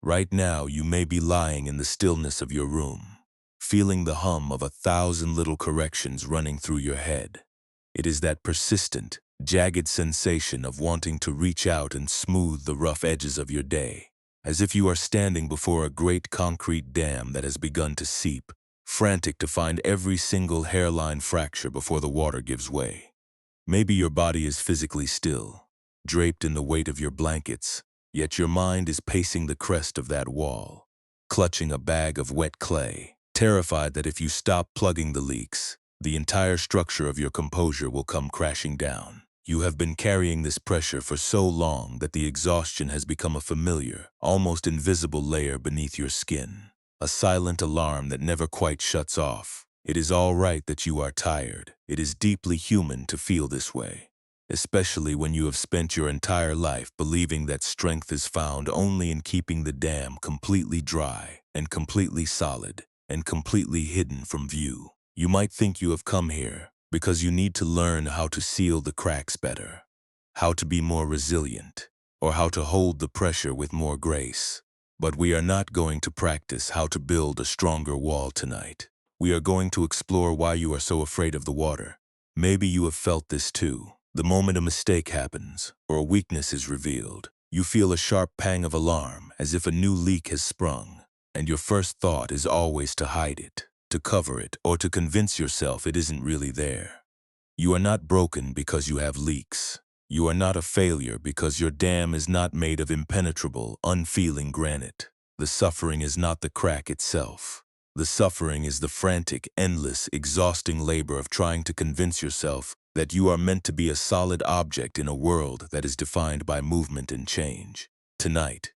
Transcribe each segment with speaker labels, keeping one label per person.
Speaker 1: Right now, you may be lying in the stillness of your room, feeling the hum of 1,000 little corrections running through your head. It is that persistent, jagged sensation of wanting to reach out and smooth the rough edges of your day, as if you are standing before a great concrete dam that has begun to seep, frantic to find every single hairline fracture before the water gives way. Maybe your body is physically still, draped in the weight of your blankets, yet your mind is pacing the crest of that wall, clutching a bag of wet clay, terrified that if you stop plugging the leaks, the entire structure of your composure will come crashing down. You have been carrying this pressure for so long that the exhaustion has become a familiar, almost invisible layer beneath your skin, a silent alarm that never quite shuts off. It is all right that you are tired. It is deeply human to feel this way, especially when you have spent your entire life believing that strength is found only in keeping the dam completely dry and completely solid and completely hidden from view. You might think you have come here because you need to learn how to seal the cracks better, how to be more resilient, or how to hold the pressure with more grace. But we are not going to practice how to build a stronger wall tonight. We are going to explore why you are so afraid of the water. Maybe you have felt this too. The moment a mistake happens or a weakness is revealed, you feel a sharp pang of alarm as if a new leak has sprung, and your first thought is always to hide it, to cover it, or to convince yourself it isn't really there. You are not broken because you have leaks. You are not a failure because your dam is not made of impenetrable, unfeeling granite. The suffering is not the crack itself. The suffering is the frantic, endless, exhausting labor of trying to convince yourself that you are meant to be a solid object in a world that is defined by movement and change. Tonight,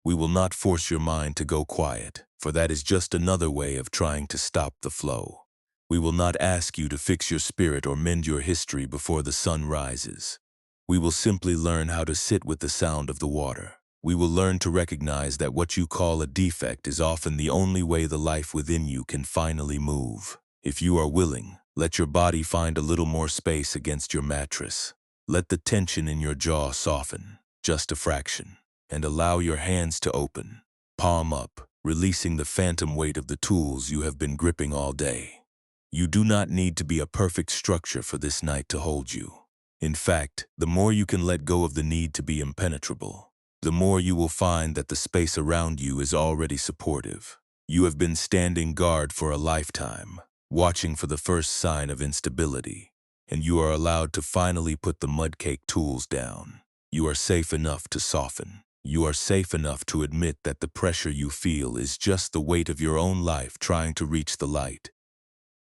Speaker 1: we will not force your mind to go quiet, for that is just another way of trying to stop the flow. We will not ask you to fix your spirit or mend your history before the sun rises. We will simply learn how to sit with the sound of the water. We will learn to recognize that what you call a defect is often the only way the life within you can finally move. If you are willing, let your body find a little more space against your mattress. Let the tension in your jaw soften, just a fraction, and allow your hands to open, palm up, releasing the phantom weight of the tools you have been gripping all day. You do not need to be a perfect structure for this night to hold you. In fact, the more you can let go of the need to be impenetrable, the more you will find that the space around you is already supportive. You have been standing guard for a lifetime, watching for the first sign of instability, and you are allowed to finally put the mudcake tools down. You are safe enough to soften. You are safe enough to admit that the pressure you feel is just the weight of your own life trying to reach the light.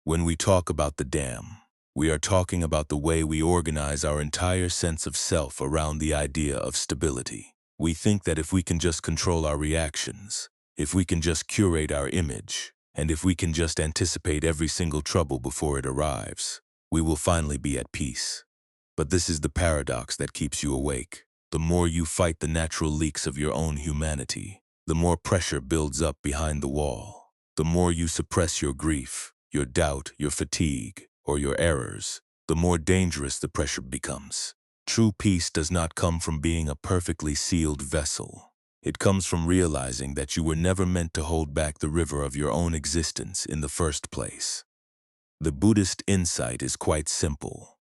Speaker 1: When we talk about the dam, we are talking about the way we organize our entire sense of self around the idea of stability. We think that if we can just control our reactions, if we can just curate our image, and if we can just anticipate every single trouble before it arrives, we will finally be at peace. But this is the paradox that keeps you awake. The more you fight the natural leaks of your own humanity, the more pressure builds up behind the wall. The more you suppress your grief, your doubt, your fatigue, or your errors, the more dangerous the pressure becomes. True peace does not come from being a perfectly sealed vessel. It comes from realizing that you were never meant to hold back the river of your own existence in the first place. The Buddhist insight is quite simple,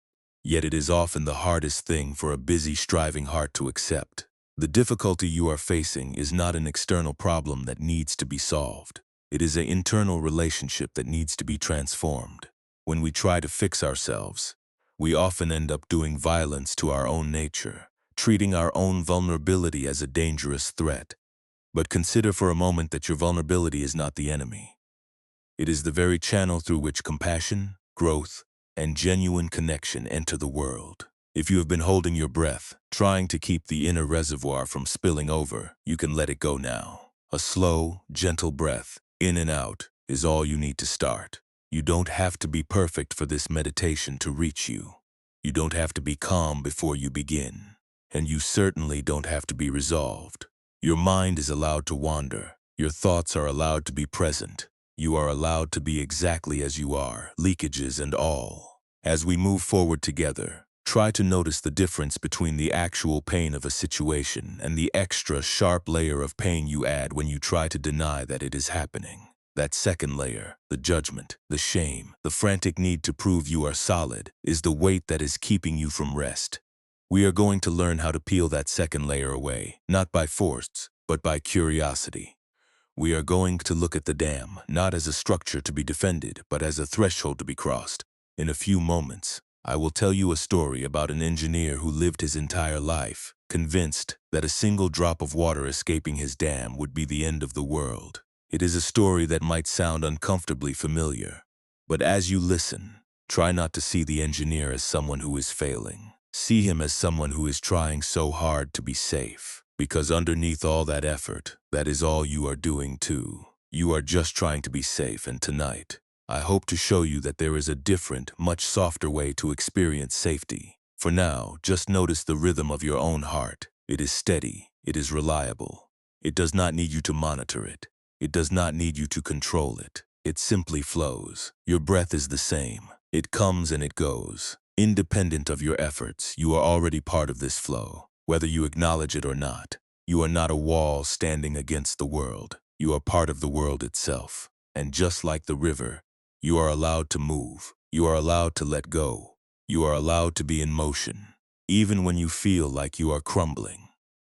Speaker 1: yet it is often the hardest thing for a busy, striving heart to accept. The difficulty you are facing is not an external problem that needs to be solved. It is an internal relationship that needs to be transformed. When we try to fix ourselves, we often end up doing violence to our own nature, treating our own vulnerability as a dangerous threat. But consider for a moment that your vulnerability is not the enemy. It is the very channel through which compassion, growth, and genuine connection enter the world. If you have been holding your breath, trying to keep the inner reservoir from spilling over, you can let it go now. A slow, gentle breath, in and out, is all you need to start. You don't have to be perfect for this meditation to reach you. You don't have to be calm before you begin. And you certainly don't have to be resolved. Your mind is allowed to wander. Your thoughts are allowed to be present. You are allowed to be exactly as you are, leakages and all. As we move forward together, Try to notice the difference between the actual pain of a situation and the extra sharp layer of pain you add when you try to deny that it is happening. That second layer, the judgment, the shame, the frantic need to prove you are solid, is the weight that is keeping you from rest. We are going to learn how to peel that second layer away, not by force, but by curiosity. We are going to look at the dam, not as a structure to be defended, but as a threshold to be crossed. In a few moments, I will tell you a story about an engineer who lived his entire life, convinced that a single drop of water escaping his dam would be the end of the world. It is a story that might sound uncomfortably familiar, but as you listen, try not to see the engineer as someone who is failing. See him as someone who is trying so hard to be safe. Because underneath all that effort, that is all you are doing too. You are just trying to be safe, and tonight, I hope to show you that there is a different, much softer way to experience safety. For now, just notice the rhythm of your own heart. It is steady. It is reliable. It does not need you to monitor it. It does not need you to control it. It simply flows. Your breath is the same. It comes and it goes. Independent of your efforts, you are already part of this flow. Whether you acknowledge it or not, you are not a wall standing against the world. You are part of the world itself. And just like the river, you are allowed to move. You are allowed to let go. You are allowed to be in motion, even when you feel like you are crumbling.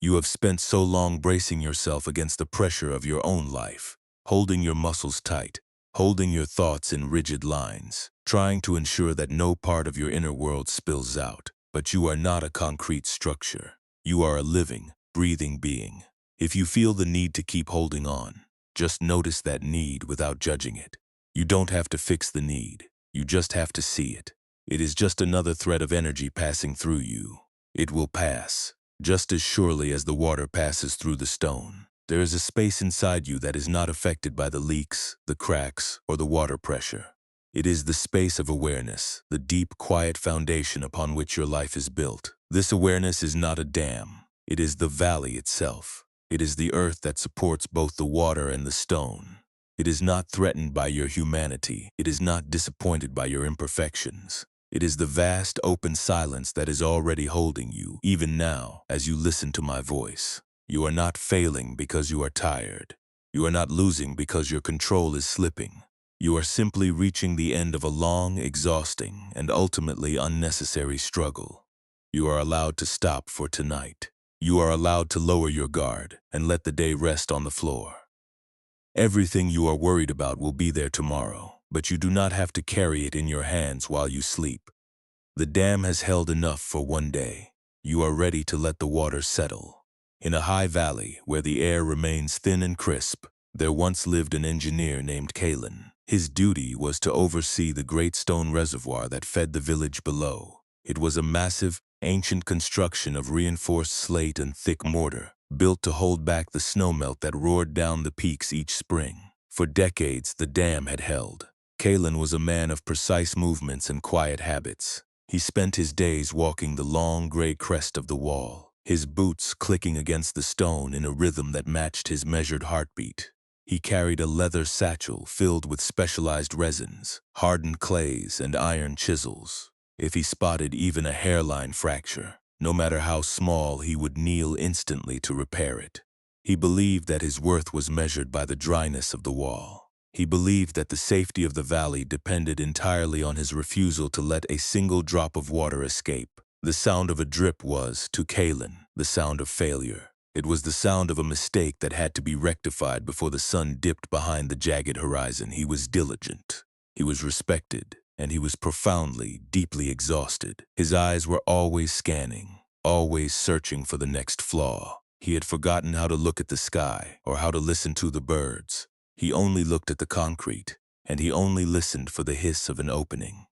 Speaker 1: You have spent so long bracing yourself against the pressure of your own life, holding your muscles tight, holding your thoughts in rigid lines, trying to ensure that no part of your inner world spills out. But you are not a concrete structure. You are a living, breathing being. If you feel the need to keep holding on, just notice that need without judging it. You don't have to fix the need. You just have to see it. It is just another thread of energy passing through you. It will pass, just as surely as the water passes through the stone. There is a space inside you that is not affected by the leaks, the cracks, or the water pressure. It is the space of awareness, the deep, quiet foundation upon which your life is built. This awareness is not a dam. It is the valley itself. It is the earth that supports both the water and the stone. It is not threatened by your humanity. It is not disappointed by your imperfections. It is the vast, open silence that is already holding you, even now, as you listen to my voice. You are not failing because you are tired. You are not losing because your control is slipping. You are simply reaching the end of a long, exhausting, and ultimately unnecessary struggle. You are allowed to stop for tonight. You are allowed to lower your guard and let the day rest on the floor. Everything you are worried about will be there tomorrow, but you do not have to carry it in your hands while you sleep. The dam has held enough for one day. You are ready to let the water settle. In a high valley where the air remains thin and crisp, there once lived an engineer named Kalen. His duty was to oversee the great stone reservoir that fed the village below. It was a massive, ancient construction of reinforced slate and thick mortar, built to hold back the snowmelt that roared down the peaks each spring. For decades, the dam had held. Kalen was a man of precise movements and quiet habits. He spent his days walking the long gray crest of the wall, his boots clicking against the stone in a rhythm that matched his measured heartbeat. He carried a leather satchel filled with specialized resins, hardened clays, and iron chisels. If he spotted even a hairline fracture, no matter how small, he would kneel instantly to repair it. He believed that his worth was measured by the dryness of the wall. He believed that the safety of the valley depended entirely on his refusal to let a single drop of water escape. The sound of a drip was, to Kalen, the sound of failure. It was the sound of a mistake that had to be rectified before the sun dipped behind the jagged horizon. He was diligent. He was respected. And he was profoundly, deeply exhausted. His eyes were always scanning, always searching for the next flaw. He had forgotten how to look at the sky or how to listen to the birds. He only looked at the concrete, and he only listened for the hiss of an opening.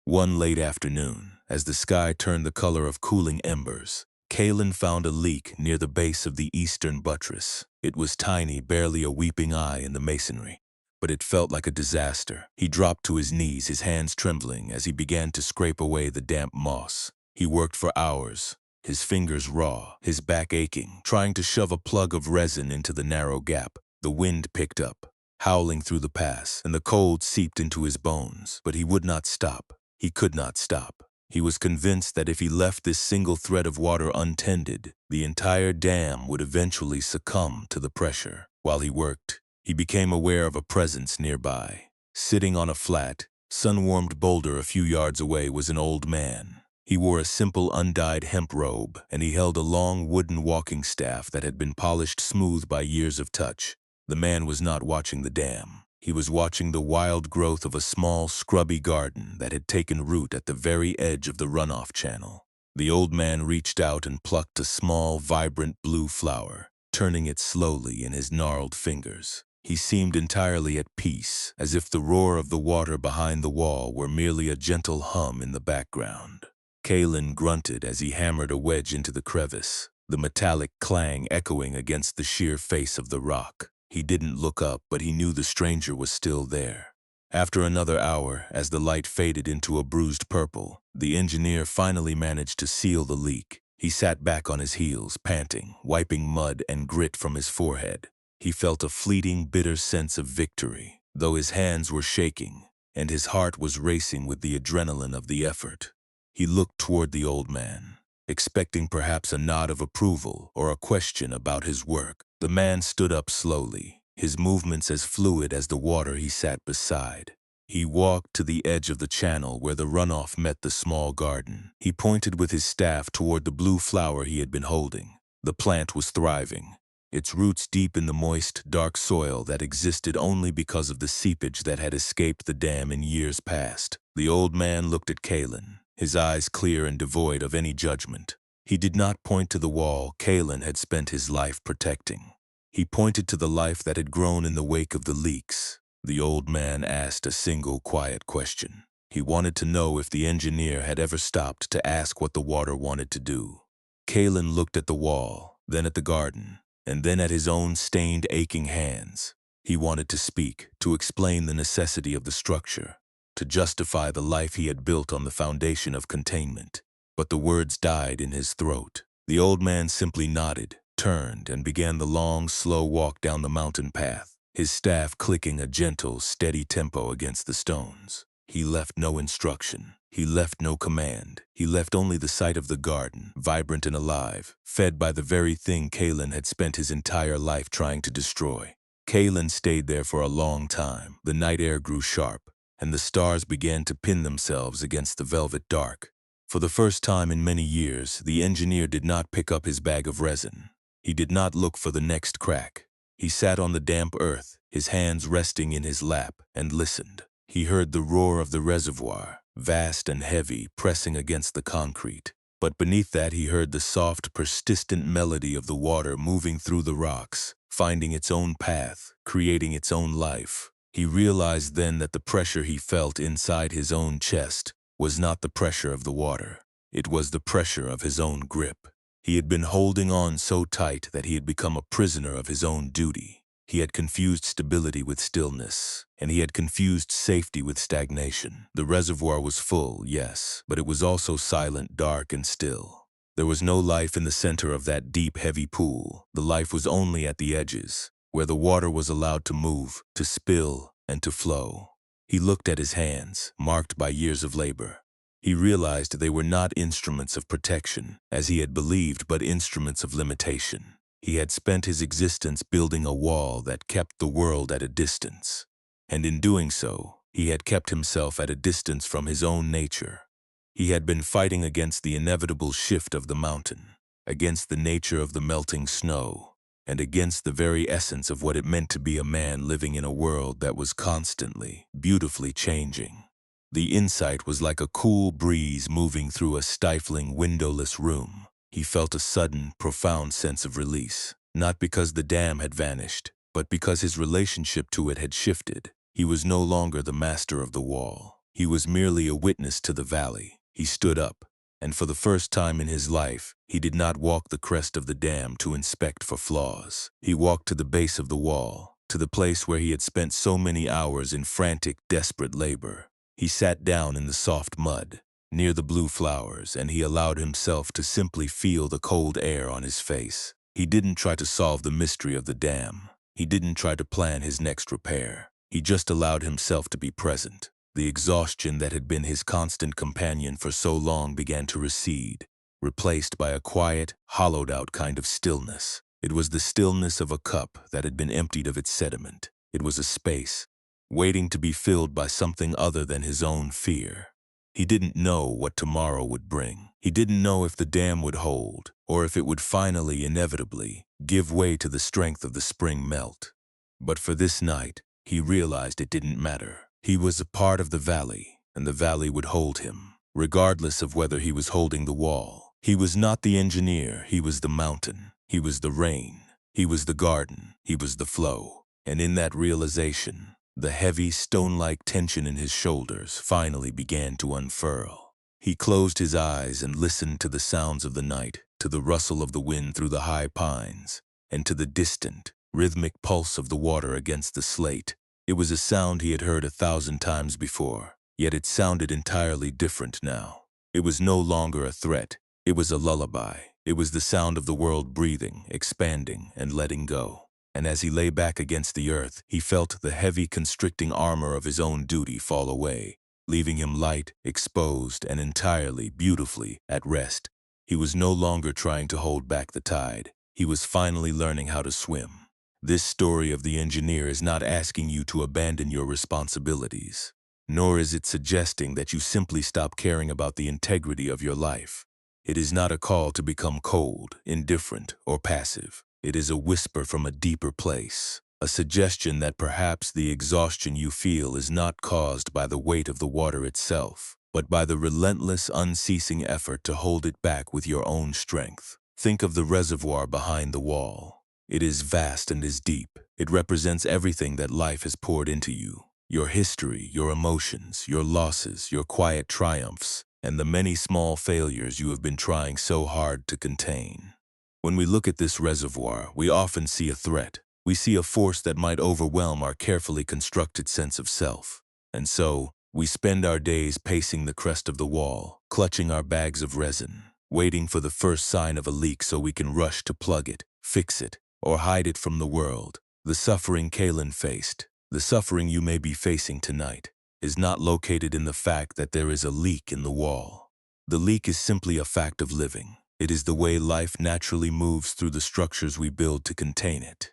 Speaker 1: One late afternoon, as the sky turned the color of cooling embers, Kalen found a leak near the base of the eastern buttress. It was tiny, barely a weeping eye in the masonry, but it felt like a disaster. He dropped to his knees, his hands trembling as he began to scrape away the damp moss. He worked for hours, his fingers raw, his back aching, trying to shove a plug of resin into the narrow gap. The wind picked up, howling through the pass, and the cold seeped into his bones, but he would not stop. He could not stop. He was convinced that if he left this single thread of water untended, the entire dam would eventually succumb to the pressure. While he worked, he became aware of a presence nearby. Sitting on a flat, sun-warmed boulder a few yards away was an old man. He wore a simple undyed hemp robe, and he held a long wooden walking staff that had been polished smooth by years of touch. The man was not watching the dam. He was watching the wild growth of a small, scrubby garden that had taken root at the very edge of the runoff channel. The old man reached out and plucked a small, vibrant blue flower, turning it slowly in his gnarled fingers. He seemed entirely at peace, as if the roar of the water behind the wall were merely a gentle hum in the background. Kalen grunted as he hammered a wedge into the crevice, the metallic clang echoing against the sheer face of the rock. He didn't look up, but he knew the stranger was still there. After another hour, as the light faded into a bruised purple, the engineer finally managed to seal the leak. He sat back on his heels, panting, wiping mud and grit from his forehead. He felt a fleeting, bitter sense of victory, though his hands were shaking, and his heart was racing with the adrenaline of the effort. He looked toward the old man, expecting perhaps a nod of approval or a question about his work. The man stood up slowly, his movements as fluid as the water he sat beside. He walked to the edge of the channel where the runoff met the small garden. He pointed with his staff toward the blue flower he had been holding. The plant was thriving, its roots deep in the moist, dark soil that existed only because of the seepage that had escaped the dam in years past. The old man looked at Kalen, his eyes clear and devoid of any judgment. He did not point to the wall Kalen had spent his life protecting. He pointed to the life that had grown in the wake of the leaks. The old man asked a single quiet question. He wanted to know if the engineer had ever stopped to ask what the water wanted to do. Kalen looked at the wall, then at the garden, and then at his own stained, aching hands. He wanted to speak, to explain the necessity of the structure, to justify the life he had built on the foundation of containment. But the words died in his throat. The old man simply nodded, turned, and began the long, slow walk down the mountain path, his staff clicking a gentle, steady tempo against the stones. He left no instruction. He left no command. He left only the sight of the garden, vibrant and alive, fed by the very thing Kalen had spent his entire life trying to destroy. Kalen stayed there for a long time. The night air grew sharp, and the stars began to pin themselves against the velvet dark. For the first time in many years, the engineer did not pick up his bag of resin. He did not look for the next crack. He sat on the damp earth, his hands resting in his lap, and listened. He heard the roar of the reservoir, vast and heavy, pressing against the concrete. But beneath that he heard the soft, persistent melody of the water moving through the rocks, finding its own path, creating its own life. He realized then that the pressure he felt inside his own chest was not the pressure of the water. It was the pressure of his own grip. He had been holding on so tight that he had become a prisoner of his own duty. He had confused stability with stillness, and he had confused safety with stagnation. The reservoir was full, yes, but it was also silent, dark, and still. There was no life in the center of that deep, heavy pool. The life was only at the edges, where the water was allowed to move, to spill, and to flow. He looked at his hands, marked by years of labor. He realized they were not instruments of protection, as he had believed, but instruments of limitation. He had spent his existence building a wall that kept the world at a distance, and in doing so, he had kept himself at a distance from his own nature. He had been fighting against the inevitable shift of the mountain, against the nature of the melting snow, and against the very essence of what it meant to be a man living in a world that was constantly, beautifully changing. The insight was like a cool breeze moving through a stifling, windowless room. He felt a sudden, profound sense of release, not because the dam had vanished, but because his relationship to it had shifted. He was no longer the master of the wall. He was merely a witness to the valley. He stood up, and for the first time in his life, he did not walk the crest of the dam to inspect for flaws. He walked to the base of the wall, to the place where he had spent so many hours in frantic, desperate labor. He sat down in the soft mud, near the blue flowers, and he allowed himself to simply feel the cold air on his face. He didn't try to solve the mystery of the dam. He didn't try to plan his next repair. He just allowed himself to be present. The exhaustion that had been his constant companion for so long began to recede, replaced by a quiet, hollowed-out kind of stillness. It was the stillness of a cup that had been emptied of its sediment. It was a space, waiting to be filled by something other than his own fear. He didn't know what tomorrow would bring. He didn't know if the dam would hold, or if it would finally, inevitably, give way to the strength of the spring melt. But for this night, he realized it didn't matter. He was a part of the valley, and the valley would hold him, regardless of whether he was holding the wall. He was not the engineer, he was the mountain. He was the rain. He was the garden. He was the flow. And in that realization, the heavy, stone-like tension in his shoulders finally began to unfurl. He closed his eyes and listened to the sounds of the night, to the rustle of the wind through the high pines, and to the distant, rhythmic pulse of the water against the slate. It was a sound he had heard 1,000 times before, yet it sounded entirely different now. It was no longer a threat. It was a lullaby. It was the sound of the world breathing, expanding, and letting go. And as he lay back against the earth, he felt the heavy, constricting armor of his own duty fall away, leaving him light, exposed, and entirely, beautifully, at rest. He was no longer trying to hold back the tide. He was finally learning how to swim. This story of the engineer is not asking you to abandon your responsibilities, nor is it suggesting that you simply stop caring about the integrity of your life. It is not a call to become cold, indifferent, or passive. It is a whisper from a deeper place, a suggestion that perhaps the exhaustion you feel is not caused by the weight of the water itself, but by the relentless, unceasing effort to hold it back with your own strength. Think of the reservoir behind the wall. It is vast and is deep. It represents everything that life has poured into you. Your history, your emotions, your losses, your quiet triumphs, and the many small failures you have been trying so hard to contain. When we look at this reservoir, we often see a threat. We see a force that might overwhelm our carefully constructed sense of self. And so, we spend our days pacing the crest of the wall, clutching our bags of resin, waiting for the first sign of a leak so we can rush to plug it, fix it, or hide it from the world. The suffering Kalen faced, the suffering you may be facing tonight, is not located in the fact that there is a leak in the wall. The leak is simply a fact of living. It is the way life naturally moves through the structures we build to contain it.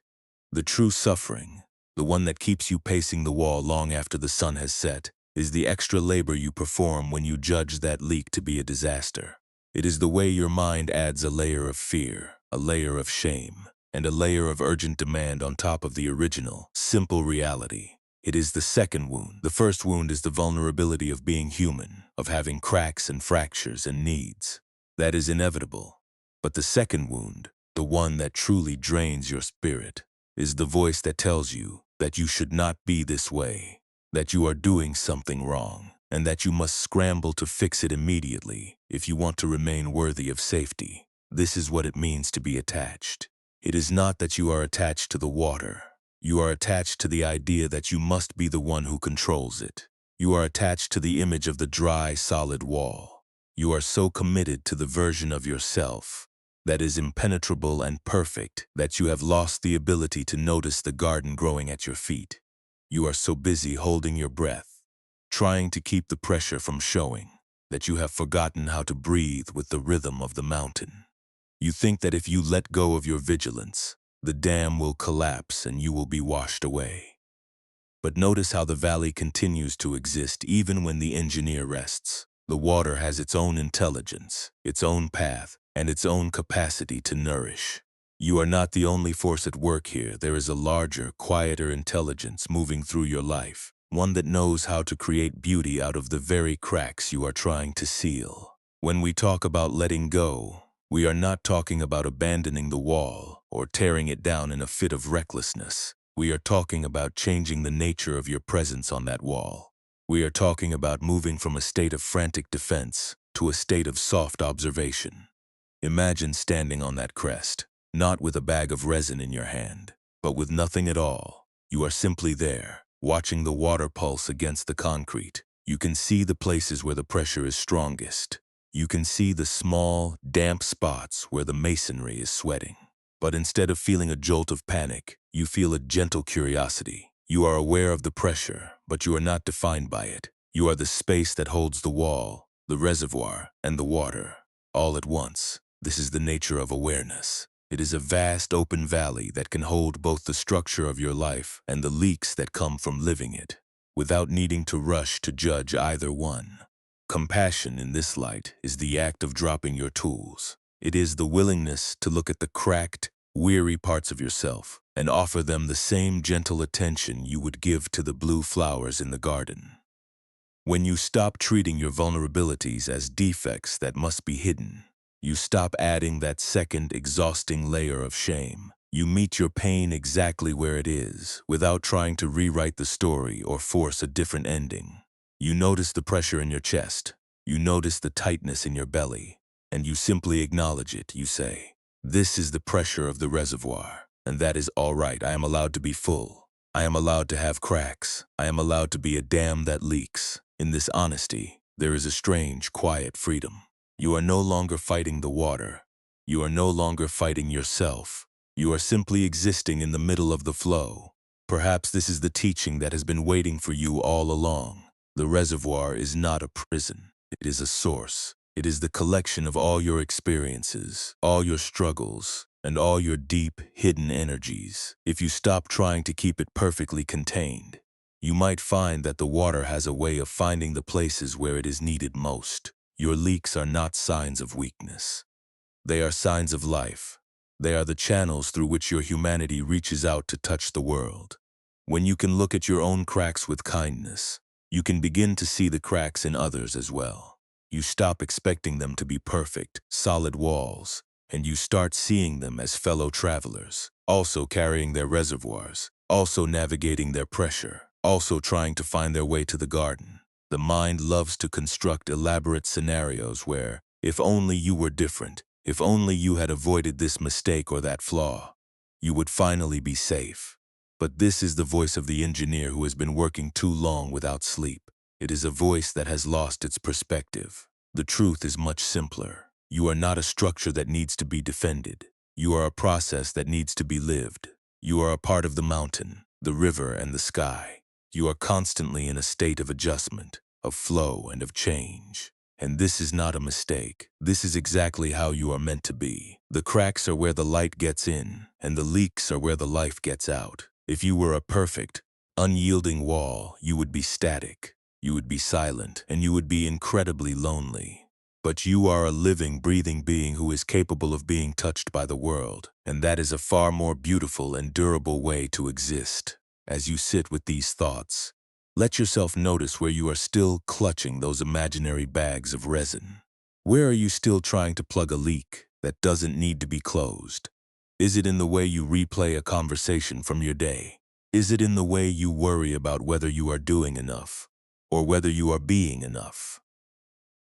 Speaker 1: The true suffering, the one that keeps you pacing the wall long after the sun has set, is the extra labor you perform when you judge that leak to be a disaster. It is the way your mind adds a layer of fear, a layer of shame, and a layer of urgent demand on top of the original, simple reality. It is the second wound. The first wound is the vulnerability of being human, of having cracks and fractures and needs. That is inevitable. But the second wound, the one that truly drains your spirit, is the voice that tells you that you should not be this way, that you are doing something wrong, and that you must scramble to fix it immediately if you want to remain worthy of safety. This is what it means to be attached. It is not that you are attached to the water. You are attached to the idea that you must be the one who controls it. You are attached to the image of the dry, solid wall. You are so committed to the version of yourself that is impenetrable and perfect that you have lost the ability to notice the garden growing at your feet. You are so busy holding your breath, trying to keep the pressure from showing, that you have forgotten how to breathe with the rhythm of the mountain. You think that if you let go of your vigilance, the dam will collapse and you will be washed away. But notice how the valley continues to exist even when the engineer rests. The water has its own intelligence, its own path, and its own capacity to nourish. You are not the only force at work here. There is a larger, quieter intelligence moving through your life, one that knows how to create beauty out of the very cracks you are trying to seal. When we talk about letting go, we are not talking about abandoning the wall or tearing it down in a fit of recklessness. We are talking about changing the nature of your presence on that wall. We are talking about moving from a state of frantic defense to a state of soft observation. Imagine standing on that crest, not with a bag of resin in your hand, but with nothing at all. You are simply there, watching the water pulse against the concrete. You can see the places where the pressure is strongest. You can see the small, damp spots where the masonry is sweating. But instead of feeling a jolt of panic, you feel a gentle curiosity. You are aware of the pressure, but you are not defined by it. You are the space that holds the wall, the reservoir, and the water, all at once. This is the nature of awareness. It is a vast open valley that can hold both the structure of your life and the leaks that come from living it, without needing to rush to judge either one. Compassion in this light is the act of dropping your tools. It is the willingness to look at the cracked, weary parts of yourself and offer them the same gentle attention you would give to the blue flowers in the garden. When you stop treating your vulnerabilities as defects that must be hidden, you stop adding that second exhausting layer of shame. You meet your pain exactly where it is, without trying to rewrite the story or force a different ending. You notice the pressure in your chest, you notice the tightness in your belly, and you simply acknowledge it. You say, "This is the pressure of the reservoir, and that is all right. I am allowed to be full. I am allowed to have cracks. I am allowed to be a dam that leaks." In this honesty, there is a strange, quiet freedom. You are no longer fighting the water. You are no longer fighting yourself. You are simply existing in the middle of the flow. Perhaps this is the teaching that has been waiting for you all along. The reservoir is not a prison. It is a source. It is the collection of all your experiences, all your struggles, and all your deep, hidden energies. If you stop trying to keep it perfectly contained, you might find that the water has a way of finding the places where it is needed most. Your leaks are not signs of weakness. They are signs of life. They are the channels through which your humanity reaches out to touch the world. When you can look at your own cracks with kindness, you can begin to see the cracks in others as well. You stop expecting them to be perfect, solid walls, and you start seeing them as fellow travelers, also carrying their reservoirs, also navigating their pressure, also trying to find their way to the garden. The mind loves to construct elaborate scenarios where, if only you were different, if only you had avoided this mistake or that flaw, you would finally be safe. But this is the voice of the engineer who has been working too long without sleep. It is a voice that has lost its perspective. The truth is much simpler. You are not a structure that needs to be defended. You are a process that needs to be lived. You are a part of the mountain, the river, and the sky. You are constantly in a state of adjustment, of flow, and of change. And this is not a mistake. This is exactly how you are meant to be. The cracks are where the light gets in, and the leaks are where the life gets out. If you were a perfect, unyielding wall, you would be static, you would be silent, and you would be incredibly lonely. But you are a living, breathing being who is capable of being touched by the world, and that is a far more beautiful and durable way to exist. As you sit with these thoughts, let yourself notice where you are still clutching those imaginary bags of resin. Where are you still trying to plug a leak that doesn't need to be closed? Is it in the way you replay a conversation from your day? Is it in the way you worry about whether you are doing enough or whether you are being enough?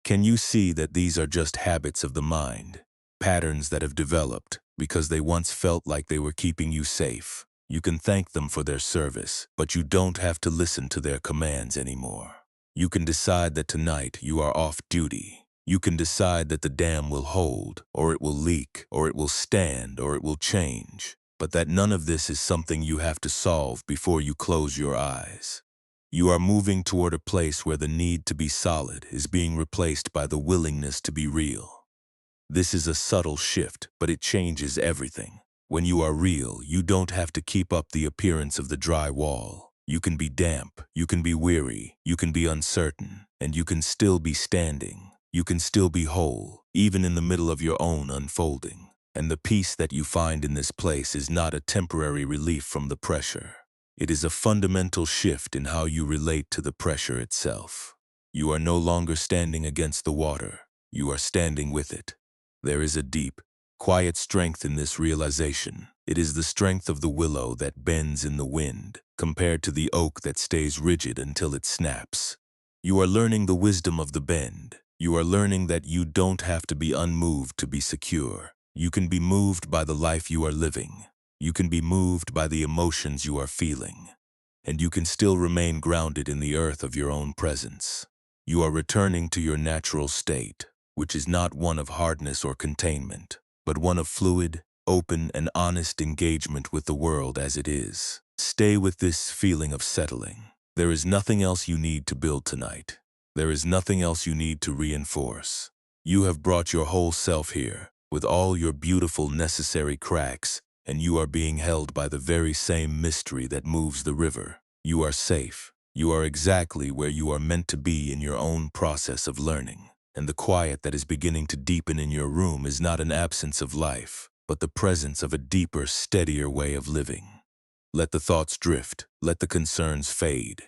Speaker 1: Can you see that these are just habits of the mind, patterns that have developed because they once felt like they were keeping you safe? You can thank them for their service, but you don't have to listen to their commands anymore. You can decide that tonight you are off duty. You can decide that the dam will hold, or it will leak, or it will stand, or it will change, but that none of this is something you have to solve before you close your eyes. You are moving toward a place where the need to be solid is being replaced by the willingness to be real. This is a subtle shift, but it changes everything. When you are real, you don't have to keep up the appearance of the dry wall. You can be damp, you can be weary, you can be uncertain, and you can still be standing. You can still be whole, even in the middle of your own unfolding. And the peace that you find in this place is not a temporary relief from the pressure. It is a fundamental shift in how you relate to the pressure itself. You are no longer standing against the water. You are standing with it. There is a deep, quiet strength in this realization. It is the strength of the willow that bends in the wind, compared to the oak that stays rigid until it snaps. You are learning the wisdom of the bend. You are learning that you don't have to be unmoved to be secure. You can be moved by the life you are living. You can be moved by the emotions you are feeling. And you can still remain grounded in the earth of your own presence. You are returning to your natural state, which is not one of hardness or containment, but one of fluid, open, and honest engagement with the world as it is. Stay with this feeling of settling. There is nothing else you need to build tonight. There is nothing else you need to reinforce. You have brought your whole self here, with all your beautiful necessary cracks, and you are being held by the very same mystery that moves the river. You are safe. You are exactly where you are meant to be in your own process of learning. And the quiet that is beginning to deepen in your room is not an absence of life, but the presence of a deeper, steadier way of living. Let the thoughts drift. Let the concerns fade.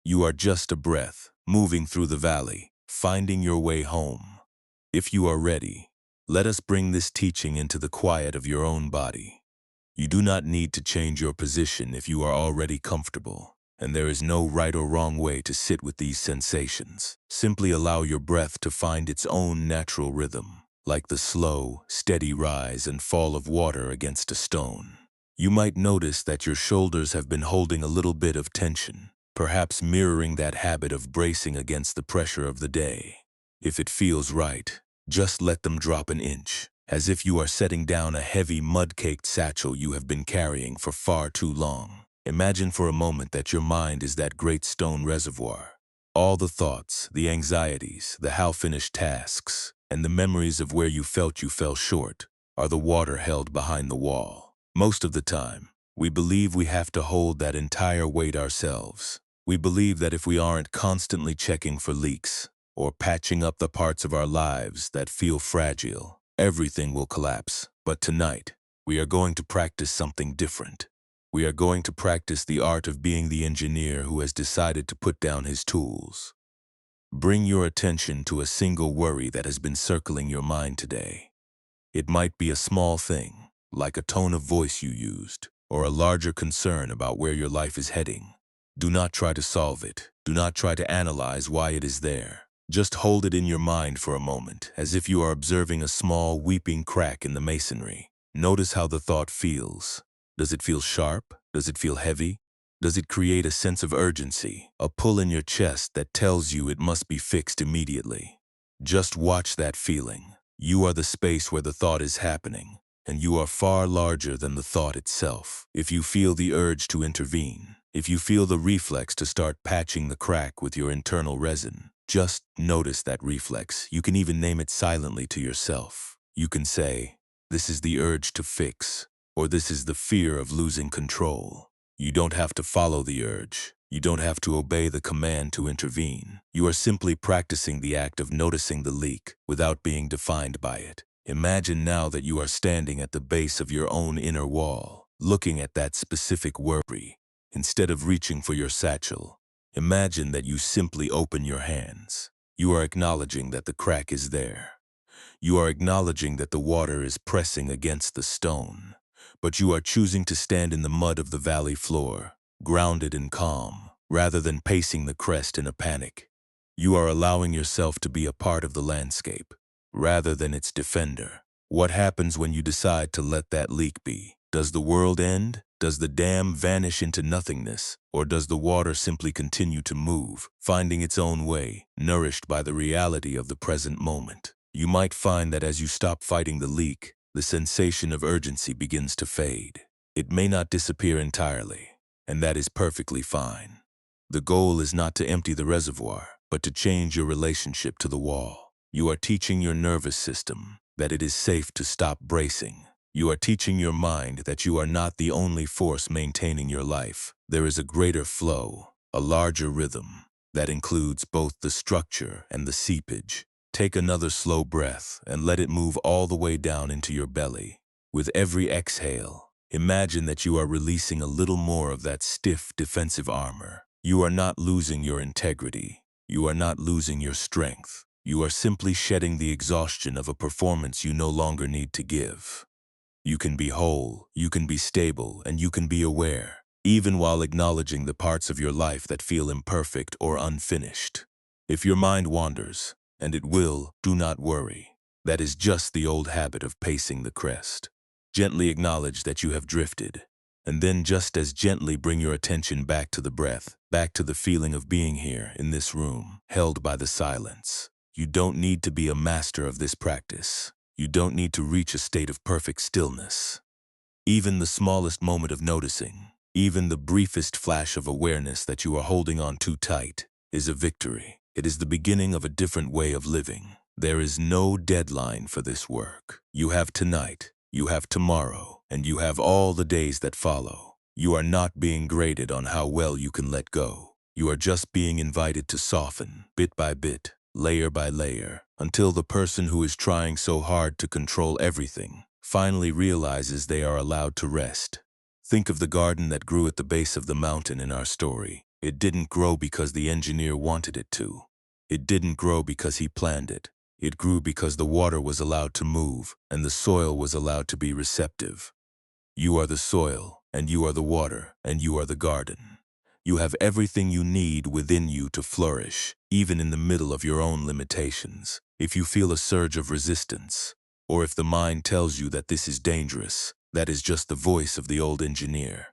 Speaker 1: You are just a breath, moving through the valley, finding your way home. If you are ready, let us bring this teaching into the quiet of your own body. You do not need to change your position if you are already comfortable, and there is no right or wrong way to sit with these sensations. Simply allow your breath to find its own natural rhythm, like the slow, steady rise and fall of water against a stone. You might notice that your shoulders have been holding a little bit of tension, perhaps mirroring that habit of bracing against the pressure of the day. If it feels right, just let them drop an inch, as if you are setting down a heavy mud-caked satchel you have been carrying for far too long. Imagine for a moment that your mind is that great stone reservoir. All the thoughts, the anxieties, the half-finished tasks, and the memories of where you felt you fell short are the water held behind the wall. Most of the time, we believe we have to hold that entire weight ourselves. We believe that if we aren't constantly checking for leaks or patching up the parts of our lives that feel fragile, everything will collapse. But tonight, we are going to practice something different. We are going to practice the art of being the engineer who has decided to put down his tools. Bring your attention to a single worry that has been circling your mind today. It might be a small thing, like a tone of voice you used, or a larger concern about where your life is heading. Do not try to solve it. Do not try to analyze why it is there. Just hold it in your mind for a moment, as if you are observing a small, weeping crack in the masonry. Notice how the thought feels. Does it feel sharp? Does it feel heavy? Does it create a sense of urgency, a pull in your chest that tells you it must be fixed immediately? Just watch that feeling. You are the space where the thought is happening, and you are far larger than the thought itself. If you feel the urge to intervene, if you feel the reflex to start patching the crack with your internal resin, just notice that reflex. You can even name it silently to yourself. You can say, "This is the urge to fix," or "This is the fear of losing control." You don't have to follow the urge. You don't have to obey the command to intervene. You are simply practicing the act of noticing the leak without being defined by it. Imagine now that you are standing at the base of your own inner wall, looking at that specific worry. Instead of reaching for your satchel, imagine that you simply open your hands. You are acknowledging that the crack is there. You are acknowledging that the water is pressing against the stone. But you are choosing to stand in the mud of the valley floor, grounded and calm, rather than pacing the crest in a panic. You are allowing yourself to be a part of the landscape, rather than its defender. What happens when you decide to let that leak be? Does the world end? Does the dam vanish into nothingness? Or does the water simply continue to move, finding its own way, nourished by the reality of the present moment? You might find that as you stop fighting the leak, the sensation of urgency begins to fade. It may not disappear entirely, and that is perfectly fine. The goal is not to empty the reservoir, but to change your relationship to the wall. You are teaching your nervous system that it is safe to stop bracing. You are teaching your mind that you are not the only force maintaining your life. There is a greater flow, a larger rhythm, that includes both the structure and the seepage. Take another slow breath and let it move all the way down into your belly. With every exhale, imagine that you are releasing a little more of that stiff defensive armor. You are not losing your integrity. You are not losing your strength. You are simply shedding the exhaustion of a performance you no longer need to give. You can be whole, you can be stable, and you can be aware, even while acknowledging the parts of your life that feel imperfect or unfinished. If your mind wanders, and it will, do not worry. That is just the old habit of pacing the crest. Gently acknowledge that you have drifted, and then just as gently bring your attention back to the breath, back to the feeling of being here in this room, held by the silence. You don't need to be a master of this practice. You don't need to reach a state of perfect stillness. Even the smallest moment of noticing, Even the briefest flash of awareness that you are holding on too tight is a victory. It is the beginning of a different way of living. There is no deadline for this work. You have tonight, you have tomorrow, and you have all the days that follow. You are not being graded on how well you can let go. You are just being invited to soften, bit by bit, layer by layer, until the person who is trying so hard to control everything finally realizes they are allowed to rest. Think of the garden that grew at the base of the mountain in our story. It didn't grow because the engineer wanted it to. It didn't grow because he planned it. It grew because the water was allowed to move and the soil was allowed to be receptive. You are the soil, and you are the water, and you are the garden. You have everything you need within you to flourish, even in the middle of your own limitations. If you feel a surge of resistance, or if the mind tells you that this is dangerous, that is just the voice of the old engineer.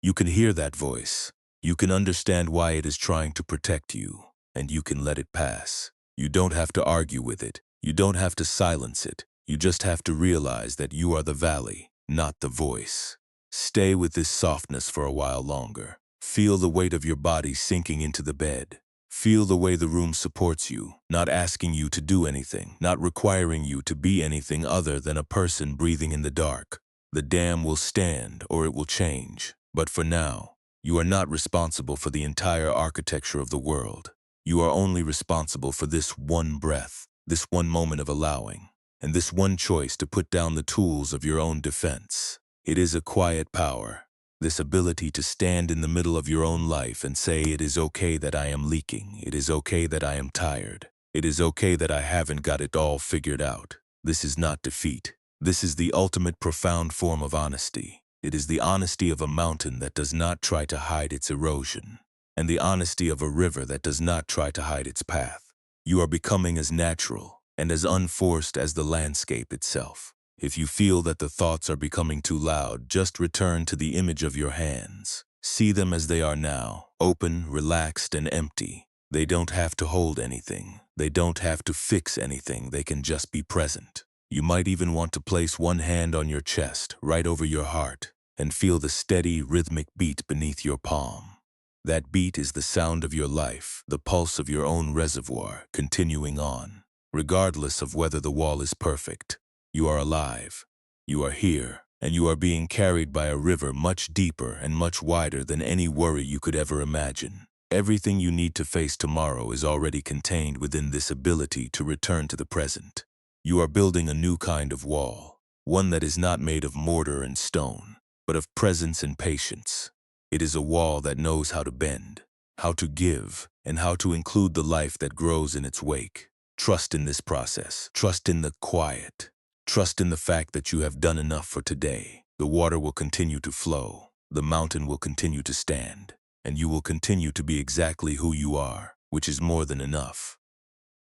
Speaker 1: You can hear that voice. You can understand why it is trying to protect you, and you can let it pass. You don't have to argue with it. You don't have to silence it. You just have to realize that you are the valley, not the voice. Stay with this softness for a while longer. Feel the weight of your body sinking into the bed. Feel the way the room supports you, not asking you to do anything, not requiring you to be anything other than a person breathing in the dark. The dam will stand or it will change. But for now, you are not responsible for the entire architecture of the world. You are only responsible for this one breath, this one moment of allowing, and this one choice to put down the tools of your own defense. It is a quiet power, this ability to stand in the middle of your own life and say, it is okay that I am leaking, it is okay that I am tired, it is okay that I haven't got it all figured out. This is not defeat. This is the ultimate profound form of honesty. It is the honesty of a mountain that does not try to hide its erosion, and the honesty of a river that does not try to hide its path. You are becoming as natural and as unforced as the landscape itself. If you feel that the thoughts are becoming too loud, just return to the image of your hands. See them as they are now, open, relaxed, and empty. They don't have to hold anything. They don't have to fix anything. They can just be present. You might even want to place one hand on your chest, right over your heart, and feel the steady, rhythmic beat beneath your palm. That beat is the sound of your life, the pulse of your own reservoir, continuing on. Regardless of whether the wall is perfect, you are alive, you are here, and you are being carried by a river much deeper and much wider than any worry you could ever imagine. Everything you need to face tomorrow is already contained within this ability to return to the present. You are building a new kind of wall, one that is not made of mortar and stone, but of presence and patience. It is a wall that knows how to bend, how to give, and how to include the life that grows in its wake. Trust in this process. Trust in the quiet. Trust in the fact that you have done enough for today. The water will continue to flow. The mountain will continue to stand. And you will continue to be exactly who you are, which is more than enough.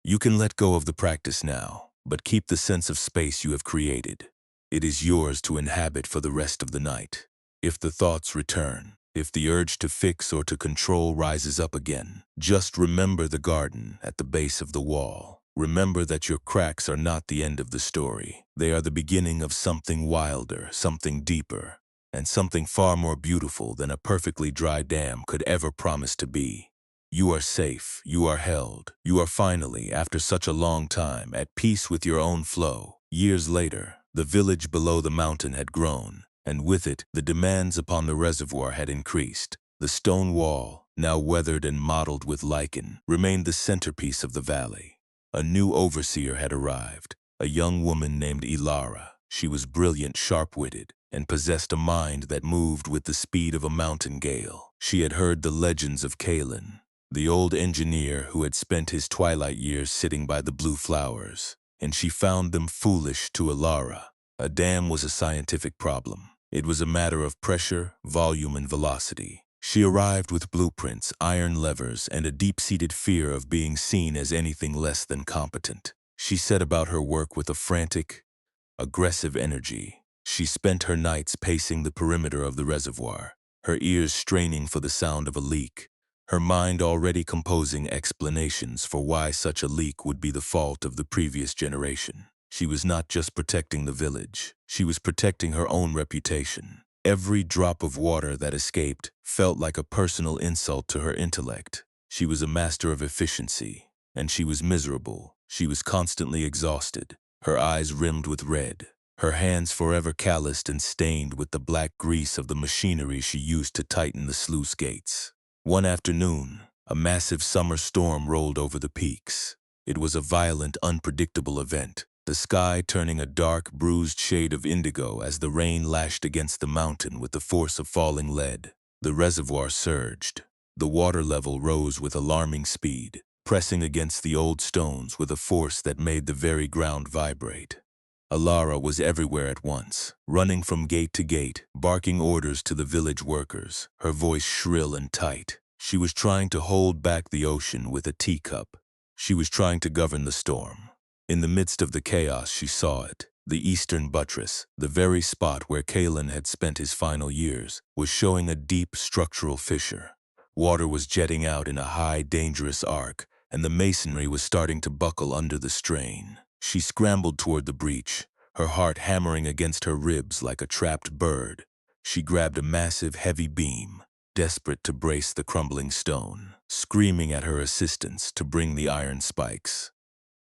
Speaker 1: You can let go of the practice now, but keep the sense of space you have created. It is yours to inhabit for the rest of the night. If the thoughts return, if the urge to fix or to control rises up again, just remember the garden at the base of the wall. Remember that your cracks are not the end of the story. They are the beginning of something wilder, something deeper, and something far more beautiful than a perfectly dry dam could ever promise to be. You are safe, you are held, you are finally, after such a long time, at peace with your own flow. Years later, the village below the mountain had grown, and with it, the demands upon the reservoir had increased. The stone wall, now weathered and mottled with lichen, remained the centerpiece of the valley. A new overseer had arrived, a young woman named Ilara. She was brilliant, sharp-witted, and possessed a mind that moved with the speed of a mountain gale. She had heard the legends of Kalen, the old engineer who had spent his twilight years sitting by the blue flowers, and she found them foolish to Ilara. A dam was a scientific problem. It was a matter of pressure, volume, and velocity. She arrived with blueprints, iron levers, and a deep-seated fear of being seen as anything less than competent. She set about her work with a frantic, aggressive energy. She spent her nights pacing the perimeter of the reservoir, her ears straining for the sound of a leak, her mind already composing explanations for why such a leak would be the fault of the previous generation. She was not just protecting the village, she was protecting her own reputation. Every drop of water that escaped felt like a personal insult to her intellect. She was a master of efficiency, and she was miserable. She was constantly exhausted, her eyes rimmed with red, her hands forever calloused and stained with the black grease of the machinery she used to tighten the sluice gates. One afternoon, a massive summer storm rolled over the peaks. It was a violent, unpredictable event, the sky turning a dark, bruised shade of indigo as the rain lashed against the mountain with the force of falling lead. The reservoir surged. The water level rose with alarming speed, pressing against the old stones with a force that made the very ground vibrate. Alara was everywhere at once, running from gate to gate, barking orders to the village workers, her voice shrill and tight. She was trying to hold back the ocean with a teacup. She was trying to govern the storm. In the midst of the chaos, she saw it. The eastern buttress, the very spot where Kalen had spent his final years, was showing a deep structural fissure. Water was jetting out in a high, dangerous arc, and the masonry was starting to buckle under the strain. She scrambled toward the breach, her heart hammering against her ribs like a trapped bird. She grabbed a massive, heavy beam, desperate to brace the crumbling stone, screaming at her assistants to bring the iron spikes.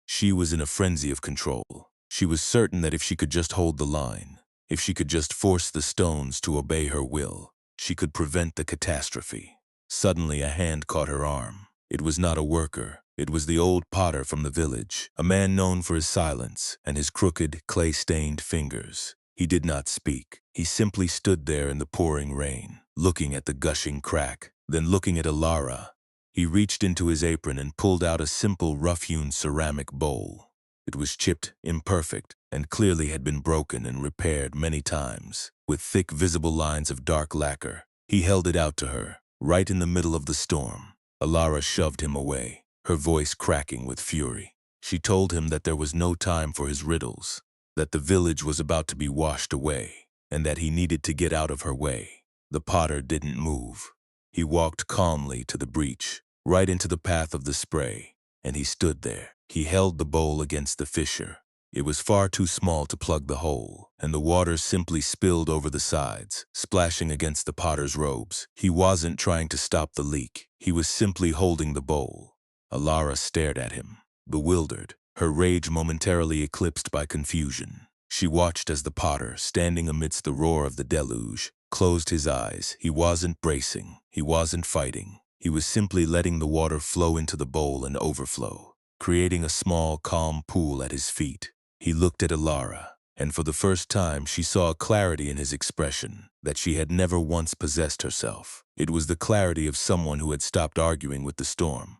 Speaker 1: She was in a frenzy of control. She was certain that if she could just hold the line, if she could just force the stones to obey her will, she could prevent the catastrophe. Suddenly, a hand caught her arm. It was not a worker. It was the old potter from the village, a man known for his silence and his crooked, clay-stained fingers. He did not speak. He simply stood there in the pouring rain, looking at the gushing crack, then looking at Alara. He reached into his apron and pulled out a simple, rough-hewn ceramic bowl. It was chipped, imperfect, and clearly had been broken and repaired many times, with thick, visible lines of dark lacquer. He held it out to her, right in the middle of the storm. Alara shoved him away, her voice cracking with fury. She told him that there was no time for his riddles, that the village was about to be washed away, and that he needed to get out of her way. The potter didn't move. He walked calmly to the breach, right into the path of the spray, and he stood there. He held the bowl against the fissure. It was far too small to plug the hole, and the water simply spilled over the sides, splashing against the potter's robes. He wasn't trying to stop the leak. He was simply holding the bowl. Alara stared at him, bewildered, her rage momentarily eclipsed by confusion. She watched as the potter, standing amidst the roar of the deluge, closed his eyes. He wasn't bracing. He wasn't fighting. He was simply letting the water flow into the bowl and overflow, creating a small, calm pool at his feet. He looked at Alara, and for the first time she saw a clarity in his expression that she had never once possessed herself. It was the clarity of someone who had stopped arguing with the storm.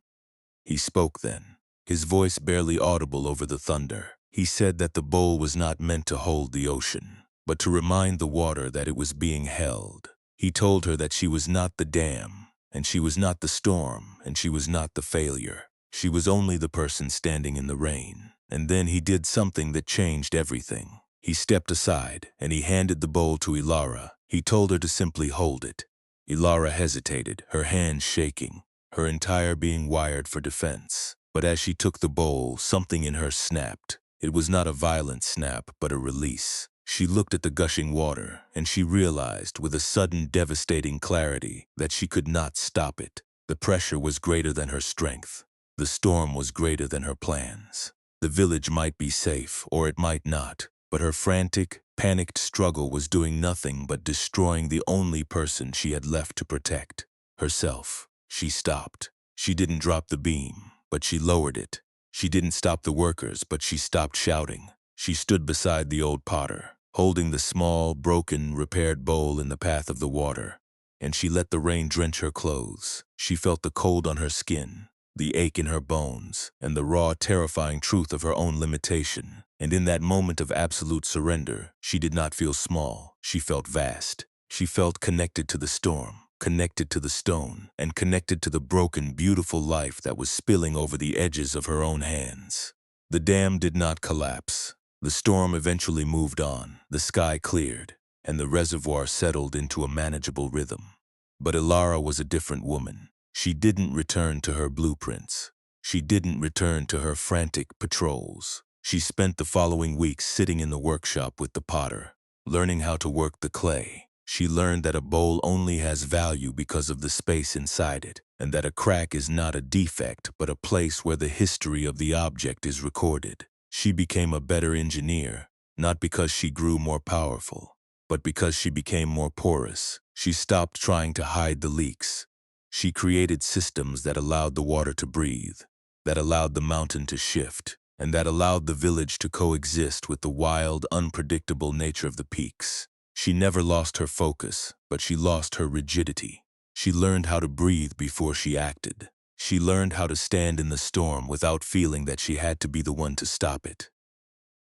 Speaker 1: He spoke then, his voice barely audible over the thunder. He said that the bowl was not meant to hold the ocean, but to remind the water that it was being held. He told her that she was not the dam, and she was not the storm, and she was not the failure. She was only the person standing in the rain. And then he did something that changed everything. He stepped aside, and he handed the bowl to Alara. He told her to simply hold it. Alara hesitated, her hands shaking, her entire being wired for defense. But as she took the bowl, something in her snapped. It was not a violent snap, but a release. She looked at the gushing water, and she realized with a sudden devastating clarity that she could not stop it. The pressure was greater than her strength. The storm was greater than her plans. The village might be safe, or it might not, but her frantic, panicked struggle was doing nothing but destroying the only person she had left to protect, herself. She stopped. She didn't drop the beam, but she lowered it. She didn't stop the workers, but she stopped shouting. She stood beside the old potter, holding the small, broken, repaired bowl in the path of the water, and she let the rain drench her clothes. She felt the cold on her skin, the ache in her bones, and the raw, terrifying truth of her own limitation. And in that moment of absolute surrender, she did not feel small. She felt vast. She felt connected to the storm, connected to the stone, and connected to the broken, beautiful life that was spilling over the edges of her own hands. The dam did not collapse. The storm eventually moved on, the sky cleared, and the reservoir settled into a manageable rhythm. But Alara was a different woman. She didn't return to her blueprints. She didn't return to her frantic patrols. She spent the following weeks sitting in the workshop with the potter, learning how to work the clay, She learned that a bowl only has value because of the space inside it, and that a crack is not a defect but a place where the history of the object is recorded. She became a better engineer, not because she grew more powerful, but because she became more porous. She stopped trying to hide the leaks. She created systems that allowed the water to breathe, that allowed the mountain to shift, and that allowed the village to coexist with the wild, unpredictable nature of the peaks. She never lost her focus, but she lost her rigidity. She learned how to breathe before she acted. She learned how to stand in the storm without feeling that she had to be the one to stop it.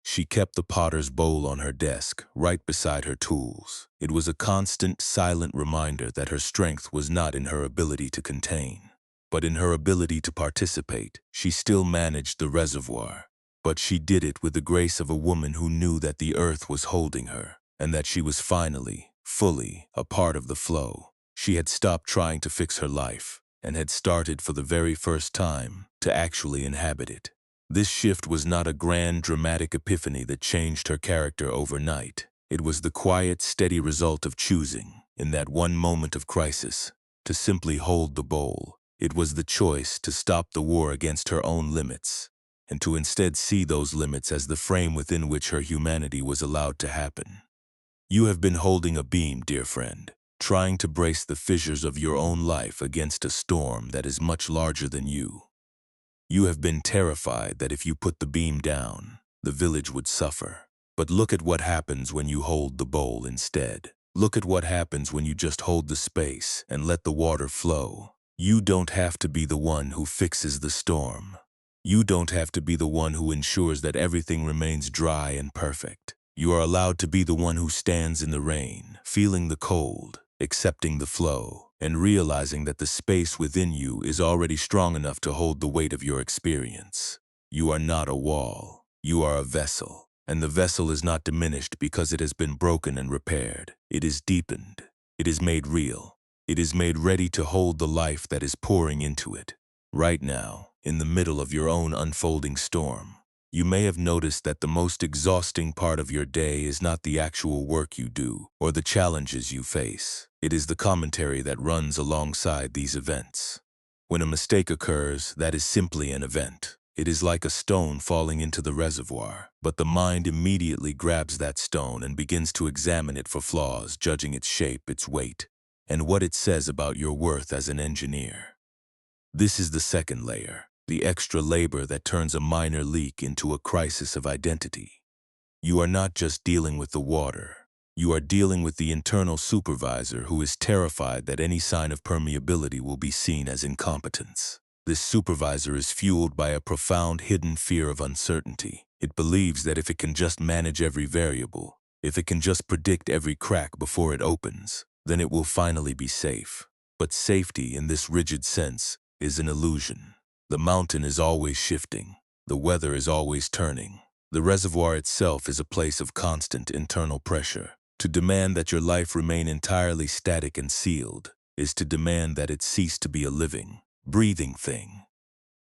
Speaker 1: She kept the potter's bowl on her desk, right beside her tools. It was a constant, silent reminder that her strength was not in her ability to contain, but in her ability to participate. She still managed the reservoir, but she did it with the grace of a woman who knew that the earth was holding her, and that she was finally, fully, a part of the flow. She had stopped trying to fix her life, and had started for the very first time to actually inhabit it. This shift was not a grand, dramatic epiphany that changed her character overnight. It was the quiet, steady result of choosing, in that one moment of crisis, to simply hold the bowl. It was the choice to stop the war against her own limits, and to instead see those limits as the frame within which her humanity was allowed to happen. You have been holding a beam, dear friend, trying to brace the fissures of your own life against a storm that is much larger than you. You have been terrified that if you put the beam down, the village would suffer. But look at what happens when you hold the bowl instead. Look at what happens when you just hold the space and let the water flow. You don't have to be the one who fixes the storm. You don't have to be the one who ensures that everything remains dry and perfect. You are allowed to be the one who stands in the rain, feeling the cold, accepting the flow, and realizing that the space within you is already strong enough to hold the weight of your experience. You are not a wall. You are a vessel, and the vessel is not diminished because it has been broken and repaired. It is deepened. It is made real. It is made ready to hold the life that is pouring into it. Right now, in the middle of your own unfolding storm, you may have noticed that the most exhausting part of your day is not the actual work you do or the challenges you face. It is the commentary that runs alongside these events. When a mistake occurs, that is simply an event. It is like a stone falling into the reservoir, but the mind immediately grabs that stone and begins to examine it for flaws, judging its shape, its weight, and what it says about your worth as an engineer. This is the second layer. The extra labor that turns a minor leak into a crisis of identity. You are not just dealing with the water. You are dealing with the internal supervisor who is terrified that any sign of permeability will be seen as incompetence. This supervisor is fueled by a profound hidden fear of uncertainty. It believes that if it can just manage every variable, if it can just predict every crack before it opens, then it will finally be safe. But safety, in this rigid sense, is an illusion. The mountain is always shifting. The weather is always turning. The reservoir itself is a place of constant internal pressure. To demand that your life remain entirely static and sealed is to demand that it cease to be a living, breathing thing.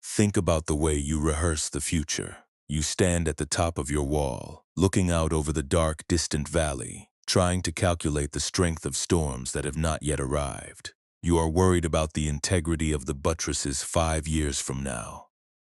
Speaker 1: Think about the way you rehearse the future. You stand at the top of your wall, looking out over the dark, distant valley, trying to calculate the strength of storms that have not yet arrived. You are worried about the integrity of the buttresses 5 years from now.